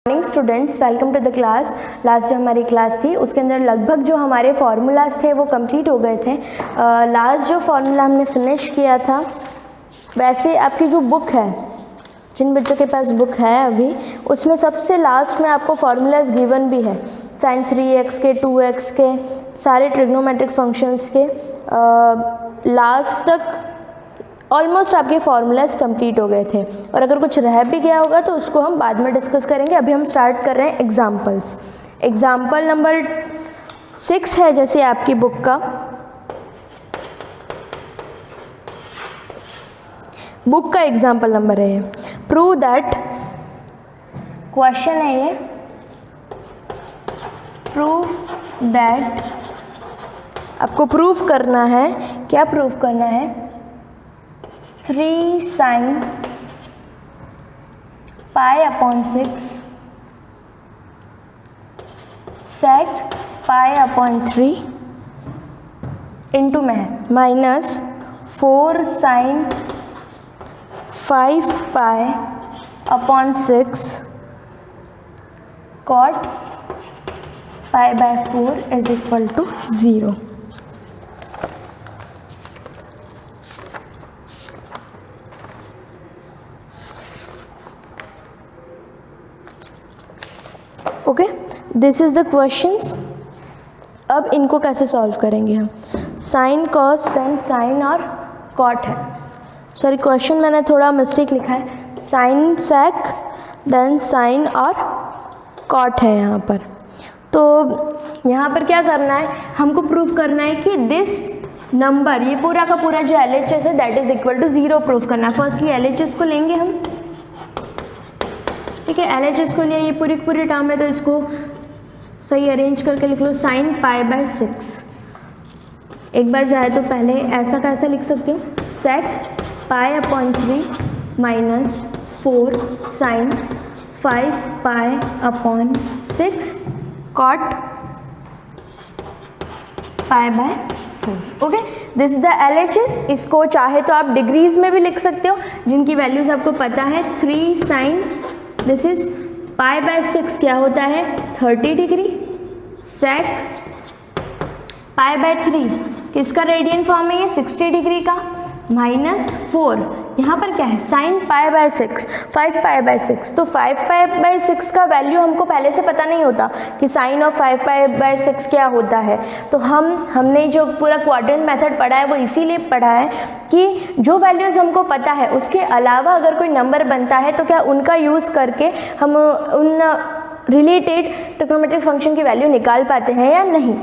Morning students, welcome to the class. Last जो हमारी क्लास थी उसके अंदर लगभग जो हमारे फार्मूलाज थे वो कंप्लीट हो गए थे। लास्ट जो फार्मूला हमने फिनिश किया था, वैसे आपकी जो बुक है, जिन बच्चों के पास बुक है अभी, उसमें सबसे लास्ट में आपको फार्मूलाज गिवन भी है, sin 3x के, 2x के, सारे ट्रिग्नोमेट्रिक फंक्शंस के। लास्ट तक ऑलमोस्ट आपके फार्मूलाज कंप्लीट हो गए थे, और अगर कुछ रह भी गया होगा तो उसको हम बाद में डिस्कस करेंगे। अभी हम स्टार्ट कर रहे हैं एग्जाम्पल्स। एग्जाम्पल नंबर 6 है जैसे आपकी बुक का, बुक का एग्जाम्पल नंबर है ये। प्रूव दैट, क्वेश्चन है ये, प्रूव दैट, आपको प्रूव करना है, क्या प्रूव करना है, 3 sin pi upon 6 sec pi upon 3 into में है minus 4 sin 5 pi upon 6 cot pi by 4 is equal to 0। Okay, this is the questions. अब इनको कैसे सॉल्व करेंगे हम, साइन कॉस देन साइन और कॉट है, सॉरी क्वेश्चन मैंने थोड़ा मिस्टेक लिखा है, साइन सेक देन साइन और कॉट है यहाँ पर। तो यहाँ पर क्या करना है, हमको प्रूफ करना है कि दिस नंबर, ये पूरा का पूरा जो LHS है that is equal to 0 proof करना है। फर्स्टली LHS को लेंगे हम, ठीक है। LHS को लिया, ये पूरी पूरी टर्म है तो इसको सही अरेंज करके लिख लो, sin π/6। एक बार चाहे तो पहले ऐसा कैसे लिख सकते हो, sec π/3 minus 4 sin 5π/6 cot π/4। Okay, this is the LHS। इसको चाहे तो आप डिग्रीज में भी लिख सकते हो, जिनकी वैल्यूज आपको पता है। 3 sin, दिस इज π/6 क्या होता है 30 डिग्री, sec π/3 किसका रेडियन फॉर्म है ये 60 डिग्री का, माइनस 4 यहाँ पर क्या है sin π/6 5π/6। तो 5π/6 का वैल्यू हमको पहले से पता नहीं होता कि sin ऑफ 5π/6 क्या होता है। तो हमने जो पूरा क्वाड्रेंट मेथड पढ़ा है वो इसीलिए पढ़ा है कि जो वैल्यूज़ हमको पता है उसके अलावा अगर कोई नंबर बनता है तो क्या उनका यूज़ करके हम उन रिलेटेड ट्रिग्नोमेट्रिक फंक्शन की वैल्यू निकाल पाते हैं या नहीं।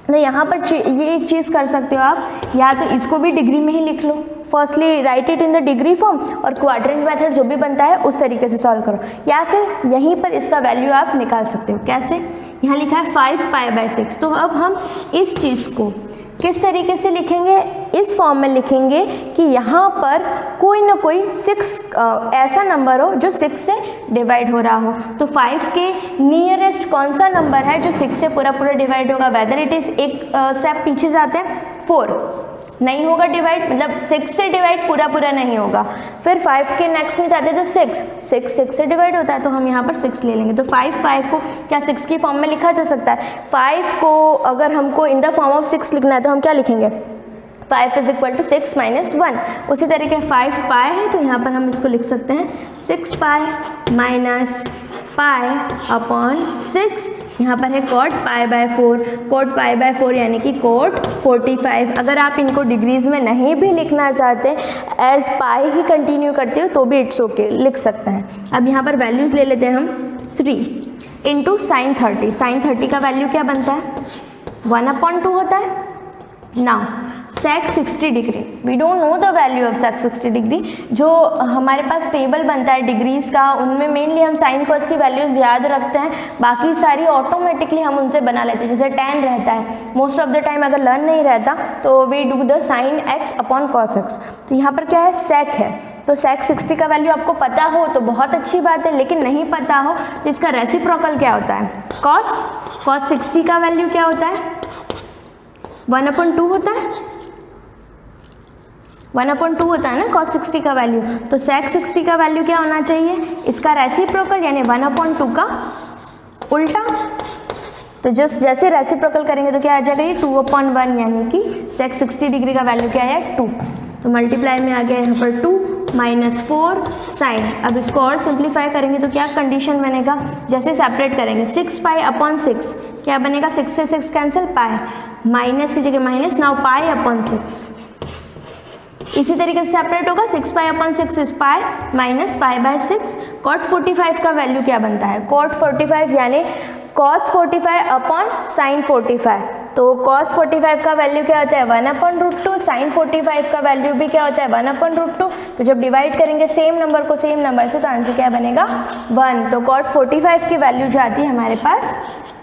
तो यहाँ पर ये एक चीज़ कर सकते हो आप, या तो इसको भी डिग्री में ही लिख लो, firstly write it in the degree form, और क्वाड्रेंट मेथड जो भी बनता है उस तरीके से सॉल्व करो, या फिर यहीं पर इसका वैल्यू आप निकाल सकते हो। कैसे, यहाँ लिखा है 5π/6। तो अब हम इस चीज़ को किस तरीके से लिखेंगे, इस फॉर्म में लिखेंगे कि यहाँ पर कोई ना कोई 6 ऐसा नंबर हो जो 6 से डिवाइड हो रहा हो। तो 5 के नियरेस्ट कौन सा नंबर है जो 6 से पूरा पूरा डिवाइड होगा, वेदर इट इज़, एक स्टेप पीछे जाते हैं, 4 नहीं होगा डिवाइड, मतलब 6 से डिवाइड पूरा पूरा नहीं होगा। फिर 5 के नेक्स्ट में जाते हैं तो 6 से डिवाइड होता है, तो हम यहाँ पर 6 ले लेंगे। तो 5 को क्या 6 की फॉर्म में लिखा जा सकता है। 5 को अगर हमको इन द फॉर्म ऑफ 6 लिखना है तो हम क्या लिखेंगे, 5 इज इक्वल टू 6 माइनस 1। उसी तरीके 5π है तो यहाँ पर हम इसको लिख सकते हैं 6π माइनस π/6। यहाँ पर है cot π/4, cot π/4 यानी कि cot 45। अगर आप इनको डिग्रीज में नहीं भी लिखना चाहते, एज पाई ही कंटिन्यू करते हो तो भी इट्स ओके, लिख सकते हैं। अब यहाँ पर वैल्यूज़ ले लेते हैं हम, 3 इंटू साइन 30। साइन 30 का वैल्यू क्या बनता है, 1/2 होता है। Now sec 60 degree, we don't know the value of sec 60 degree. जो हमारे पास टेबल बनता है डिग्रीज का, उनमें मेनली हम साइन कॉस की वैल्यूज़ याद रखते हैं, बाकी सारी ऑटोमेटिकली हम उनसे बना लेते हैं। जैसे tan रहता है, मोस्ट ऑफ द टाइम अगर लर्न नहीं रहता तो we do the sine x upon cos x। तो यहाँ पर क्या है, sec है, तो sec 60 का वैल्यू आपको पता हो तो बहुत अच्छी बात है, लेकिन नहीं पता हो तो इसका रेसिप्रोकल क्या होता है, cos 60 का वैल्यू क्या होता है, 1/2 होता है, 1/2 होता है ना cos 60 का वैल्यू। तो sec 60 का वैल्यू क्या होना चाहिए, इसका रेसिप्रोकल यानी 1/2 का उल्टा। तो जस्ट जैसे रेसिप्रोकल करेंगे तो क्या आ जाएगा, ये 2/1 यानी कि sec 60 डिग्री का वैल्यू क्या है 2। तो मल्टीप्लाई में आ गया यहाँ पर 2 माइनस 4 साइन। अब इसको और सिंप्लीफाई करेंगे तो क्या कंडीशन बनेगा, जैसे सेपरेट करेंगे 6π/6 क्या बनेगा, 6 से 6 कैंसिल, पाई माइनस की जगह माइनस, नाउ π/6। इसी तरीके से सेपरेट होगा, 6π/6 इज पाई माइनस π/6। cot 45 का वैल्यू क्या बनता है, cot 45 यानी cos 45 अपॉन sin 45। तो cos 45 का वैल्यू क्या होता है 1/√2, sin 45 का वैल्यू भी क्या होता है 1/√2। तो जब डिवाइड करेंगे सेम नंबर को सेम नंबर से तो आंसर क्या बनेगा 1। तो cot 45 की वैल्यू जो आती है हमारे पास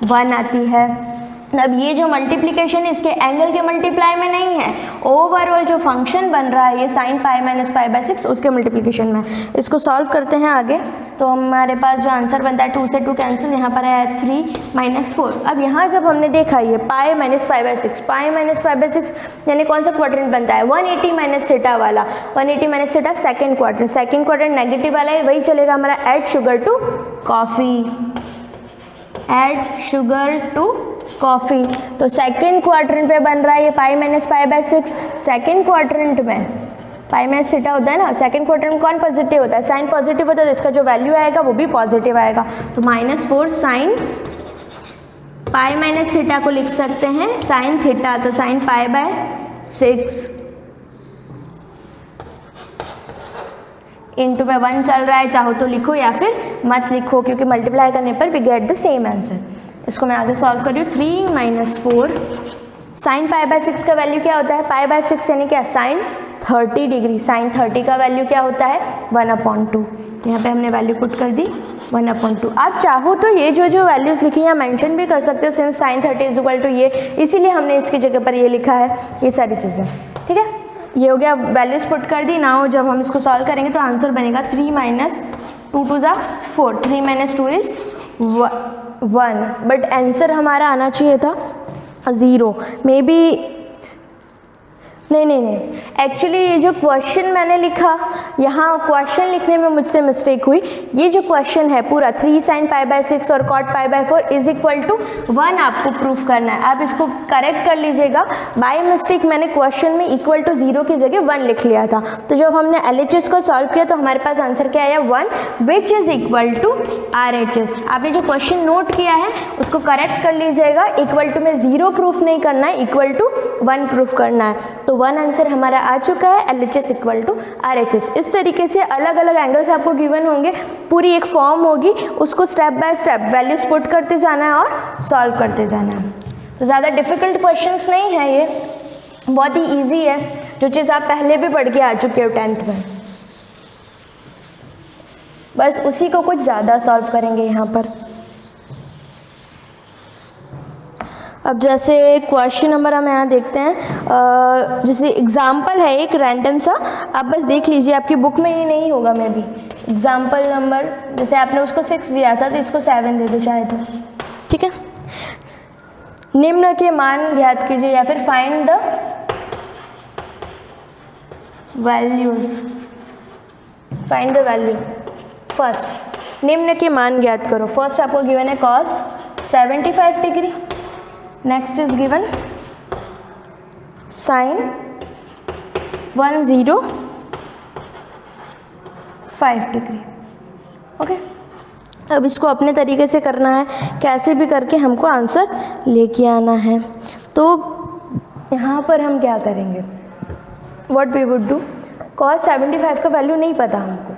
1 आती है। अब ये जो मल्टीप्लिकेशन इसके एंगल के मल्टीप्लाई में नहीं है, ओवरऑल जो फंक्शन बन रहा है ये sin π माइनस π/6 उसके मल्टीप्लिकेशन में। इसको सॉल्व करते हैं आगे, तो हमारे पास जो आंसर बनता है 2 से 2 कैंसिल, यहाँ पर है 3 माइनस 4। अब यहाँ जब हमने देखा ये π माइनस π/6, π माइनस π/6 यानी कौन सा क्वाड्रेंट बनता है 180 माइनस थीटा वाला, 180 minus theta second quadrant negative वाला है, वही चलेगा हमारा add sugar to coffee, add sugar to coffee. तो सेकेंड क्वाड्रेंट पे बन रहा है ये π माइनस π/6। सेकेंड क्वाड्रेंट में π माइनस थीटा होता है ना, सेकेंड क्वाड्रेंट में कौन पॉजिटिव होता है, साइन पॉजिटिव होता है, तो इसका जो वैल्यू आएगा वो भी पॉजिटिव आएगा। तो -4 साइन π माइनस थीटा को लिख सकते हैं साइन थीटा, तो साइन π/6 इंटू में 1 चल रहा है, चाहो तो लिखो या फिर मत लिखो, क्योंकि मल्टीप्लाई करने पर we get the same answer. इसको मैं आगे सॉल्व कर रही हूँ। 3 माइनस 4 साइन पाई बाय 6 का वैल्यू क्या होता है? पाई बाय 6 यानी क्या? Sign 30 degree. साइन 30 का वैल्यू क्या होता है? 1/2। यहाँ पे हमने वैल्यू पुट कर दी 1/2। आप चाहो तो ये जो वैल्यूज़ लिखी हैं मेंशन भी कर सकते हो, since sine 30 is equal to ये, इसीलिए हमने इसकी जगह पर ये लिखा है, ये सारी चीज़ें। ठीक है, ये हो गया, वैल्यूज़ पुट कर दी। नाउ जब हम इसको सॉल्व करेंगे तो आंसर बनेगा 3 माइनस 2 2 ज़ा 4, 3 माइनस 2 इज़ 1, बट आंसर हमारा आना चाहिए था 0। मे बी नहीं, एक्चुअली ये जो क्वेश्चन मैंने लिखा, यहाँ क्वेश्चन लिखने में मुझसे मिस्टेक हुई। ये जो क्वेश्चन है पूरा 3 साइन पाई बाय 6 और cot pi by 4 is equal to 1 आपको प्रूफ करना है। आप इसको करेक्ट कर लीजिएगा। बाय मिस्टेक मैंने क्वेश्चन में इक्वल टू 0 की जगह 1 लिख लिया था, तो जब हमने LHS को सॉल्व किया तो हमारे पास आंसर क्या आया? 1 which is equal to RHS। आपने जो क्वेश्चन नोट किया है उसको करेक्ट कर लीजिएगा। इक्वल टू में 0 प्रूफ नहीं करना है, इक्वल टू 1 प्रूफ करना है। तो 1 आंसर हमारा आ चुका है, LHS इक्वल टू RHS। इस तरीके से अलग अलग एंगल्स आपको गिवन होंगे, पूरी एक फॉर्म होगी, उसको step by step values put करते जाना है और सॉल्व करते जाना है। तो ज़्यादा डिफिकल्ट क्वेश्चंस नहीं है, ये बहुत ही ईजी है, जो चीज़ आप पहले भी पढ़ के आ चुके हो 10th में। बस उसी को कुछ ज़्यादा सॉल्व करेंगे यहाँ पर। अब जैसे क्वेश्चन नंबर हम यहाँ देखते हैं, जैसे एग्जाम्पल है एक रैंडम सा, आप बस देख लीजिए, आपकी बुक में ये नहीं होगा मे बी। एग्जाम्पल नंबर, जैसे आपने उसको 6 दिया था तो इसको 7 दे दो चाहे तो। ठीक है, निम्न के मान ज्ञात कीजिए, या फिर find the values, find the value. First निम्न के मान ज्ञात करो। फर्स्ट आपको गिवन है cos 75 degree, next is given sin 105 degree. Okay, अब इसको अपने तरीके से करना है, कैसे भी करके हमको आंसर लेके आना है। तो यहाँ पर हम क्या करेंगे, what we would do, cos 75 का वैल्यू नहीं पता हमको,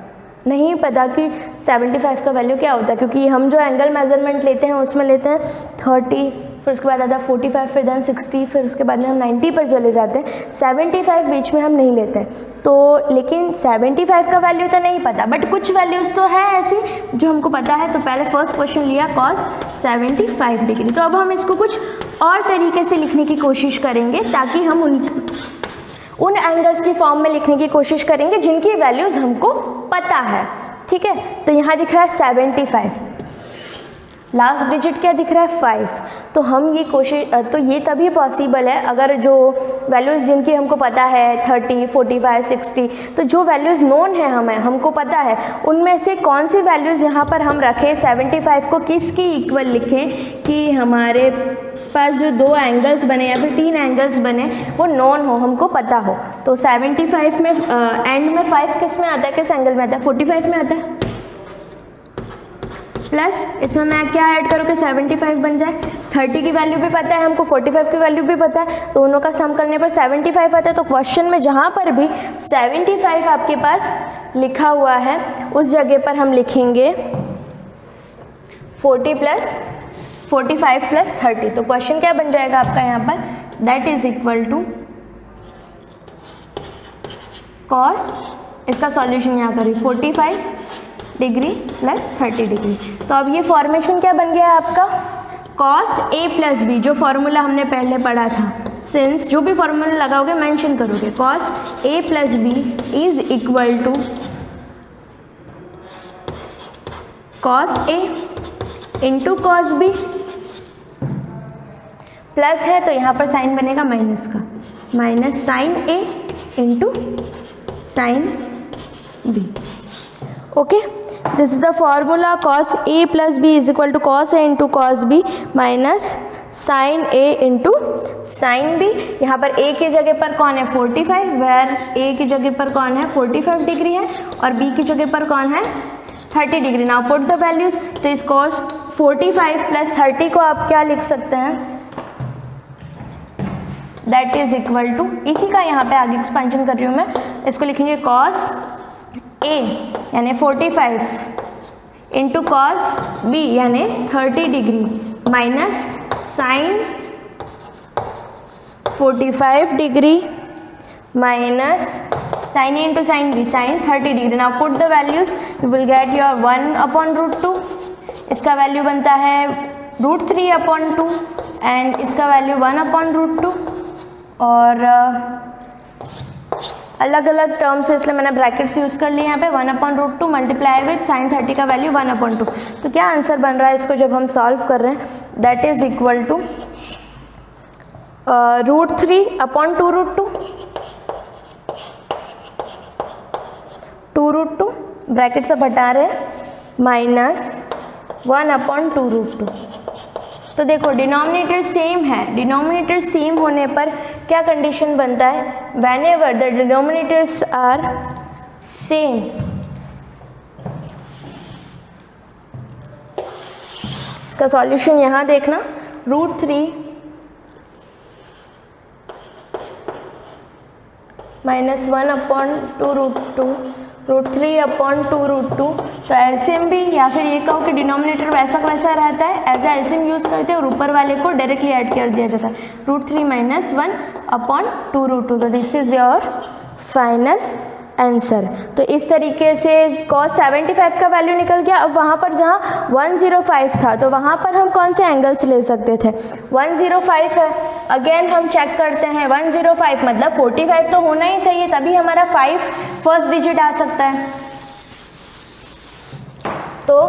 नहीं पता कि 75 का वैल्यू क्या होता है, क्योंकि हम जो एंगल मेजरमेंट लेते हैं उसमें लेते हैं 30, फिर उसके बाद आता है 45, फिर देन 60, फिर उसके बाद में हम 90 पर चले जाते हैं। 75 बीच में हम नहीं लेते हैं। तो लेकिन 75 का वैल्यू तो नहीं पता, बट कुछ वैल्यूज़ तो है ऐसी जो हमको पता है। तो पहले फर्स्ट क्वेश्चन लिया cos 75 डिग्री। तो अब हम इसको कुछ और तरीके से लिखने की कोशिश करेंगे, ताकि हम उन एंगल्स की फॉर्म में लिखने की कोशिश करेंगे जिनकी वैल्यूज़ हमको पता है। ठीक है, तो यहाँ दिख रहा है 75, लास्ट डिजिट क्या दिख रहा है 5। तो हम ये कोशिश, तो ये तभी पॉसिबल है अगर जो वैल्यूज़ जिनकी हमको पता है 30, 45, 60, तो जो वैल्यूज़ नोन है हमको पता है, उनमें से कौन सी वैल्यूज़ यहाँ पर हम रखें, 75 को किसकी इक्वल लिखें कि हमारे पास जो 2 एंगल्स बने या फिर 3 एंगल्स बने वो नॉन हो, हमको पता हो। तो 75 में एंड में 5 किस में आता है, किस एंगल में आता है, 45 में आता है, प्लस इसमें मैं क्या ऐड करूँ कि 75 बन जाए। 30 की वैल्यू भी पता है हमको, 45 की वैल्यू भी पता है, दोनों का सम करने पर 75 आता है। तो क्वेश्चन में जहाँ पर भी 75 आपके पास लिखा हुआ है उस जगह पर हम लिखेंगे 45 प्लस 30। तो क्वेश्चन क्या बन जाएगा आपका यहाँ पर, that is equal to cos, इसका सॉल्यूशन यहाँ करिए 45 डिग्री प्लस 30 डिग्री। तो अब ये फॉर्मेशन क्या बन गया है आपका, cos a प्लस b, जो फॉर्मूला हमने पहले पढ़ा था। सिंस जो भी फॉर्मूला लगाओगे मेंशन करोगे, cos a plus b is equal to cos a into cos b, plus है तो यहाँ पर साइन बनेगा माइनस का, minus sine a into sine b। Okay, this is the formula cos a plus b is equal to cos a into cos b minus sine a into sine b। यहाँ पर a की जगह पर कौन है 45, where a की जगह पर कौन है 45 डिग्री है और b की जगह पर कौन है 30 degree. Now put the values. तो इस cos 45 प्लस 30 को आप क्या लिख सकते हैं, दैट इज इक्वल टू, इसी का यहाँ पे आगे एक्सपेंशन कर रही हूँ मैं, इसको लिखेंगे cos a यानी 45 इंटू cos b यानी 30 degree minus sine 45 degree minus sine A into sine b sine 30 degree. Now put the values, you will get your 1/√2, इसका वैल्यू बनता है √3/2 एंड इसका वैल्यू 1/√2 और अलग अलग टर्म्स है इसलिए मैंने ब्रैकेट्स यूज़ कर लिए यहाँ पे 1/√2 मल्टीप्लाई विद साइन 30 का वैल्यू 1/2। तो क्या आंसर बन रहा है इसको जब हम सॉल्व कर रहे हैं, that is equal to √3/2√2 2√2 bracket से हटा रहे हैं माइनस 1/2√2। तो देखो डिनोमिनेटर सेम है, डिनोमिनेटर सेम होने पर क्या कंडीशन बनता है, whenever the denominators are same इसका सॉल्यूशन यहाँ देखना, √3 माइनस 1/2√2 √3/2√2। तो एलसीएम भी या फिर ये कहो कि डिनोमिनेटर वैसा का वैसा रहता है, एज ए एलसीएम यूज़ करते हैं और ऊपर वाले को डायरेक्टली ऐड कर दिया जाता है, √3 माइनस 1/2√2। तो this is your final answer. तो इस तरीके से cos 75 का वैल्यू निकल गया। अब वहाँ पर जहाँ 105 था तो वहाँ पर हम कौन से एंगल्स ले सकते थे, 105 है, अगेन हम चेक करते हैं 105 मतलब 45 तो होना ही चाहिए, तभी हमारा 5 फर्स्ट डिजिट आ सकता है। तो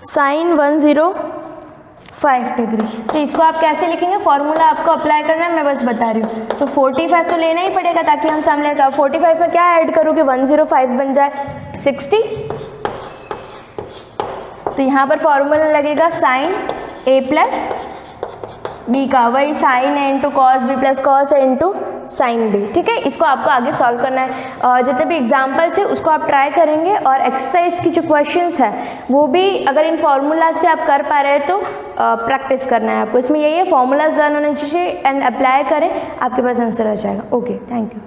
साइन 105 डिग्री, तो इसको आप कैसे लिखेंगे, फॉर्मूला आपको अप्लाई करना है, मैं बस बता रही हूँ। तो 45 तो लेना ही पड़ेगा ताकि हम सामने का 45 में क्या ऐड करूँ कि 105 बन जाए 60। तो यहाँ पर फॉर्मूला लगेगा साइन ए प्लस बी का, वही sine A into cos B plus cos A into sine B. ठीक है, इसको आपको आगे सॉल्व करना है। जितने भी एग्जाम्पल्स है उसको आप ट्राई करेंगे और एक्सरसाइज की जो क्वेश्चंस है वो भी अगर इन फार्मूला से आप कर पा रहे हैं तो प्रैक्टिस करना है आपको। इसमें यही है, फार्मूलाज लर्न होने चाहिए एंड अप्लाई करें, आपके पास आंसर आ जाएगा। Okay, thank you.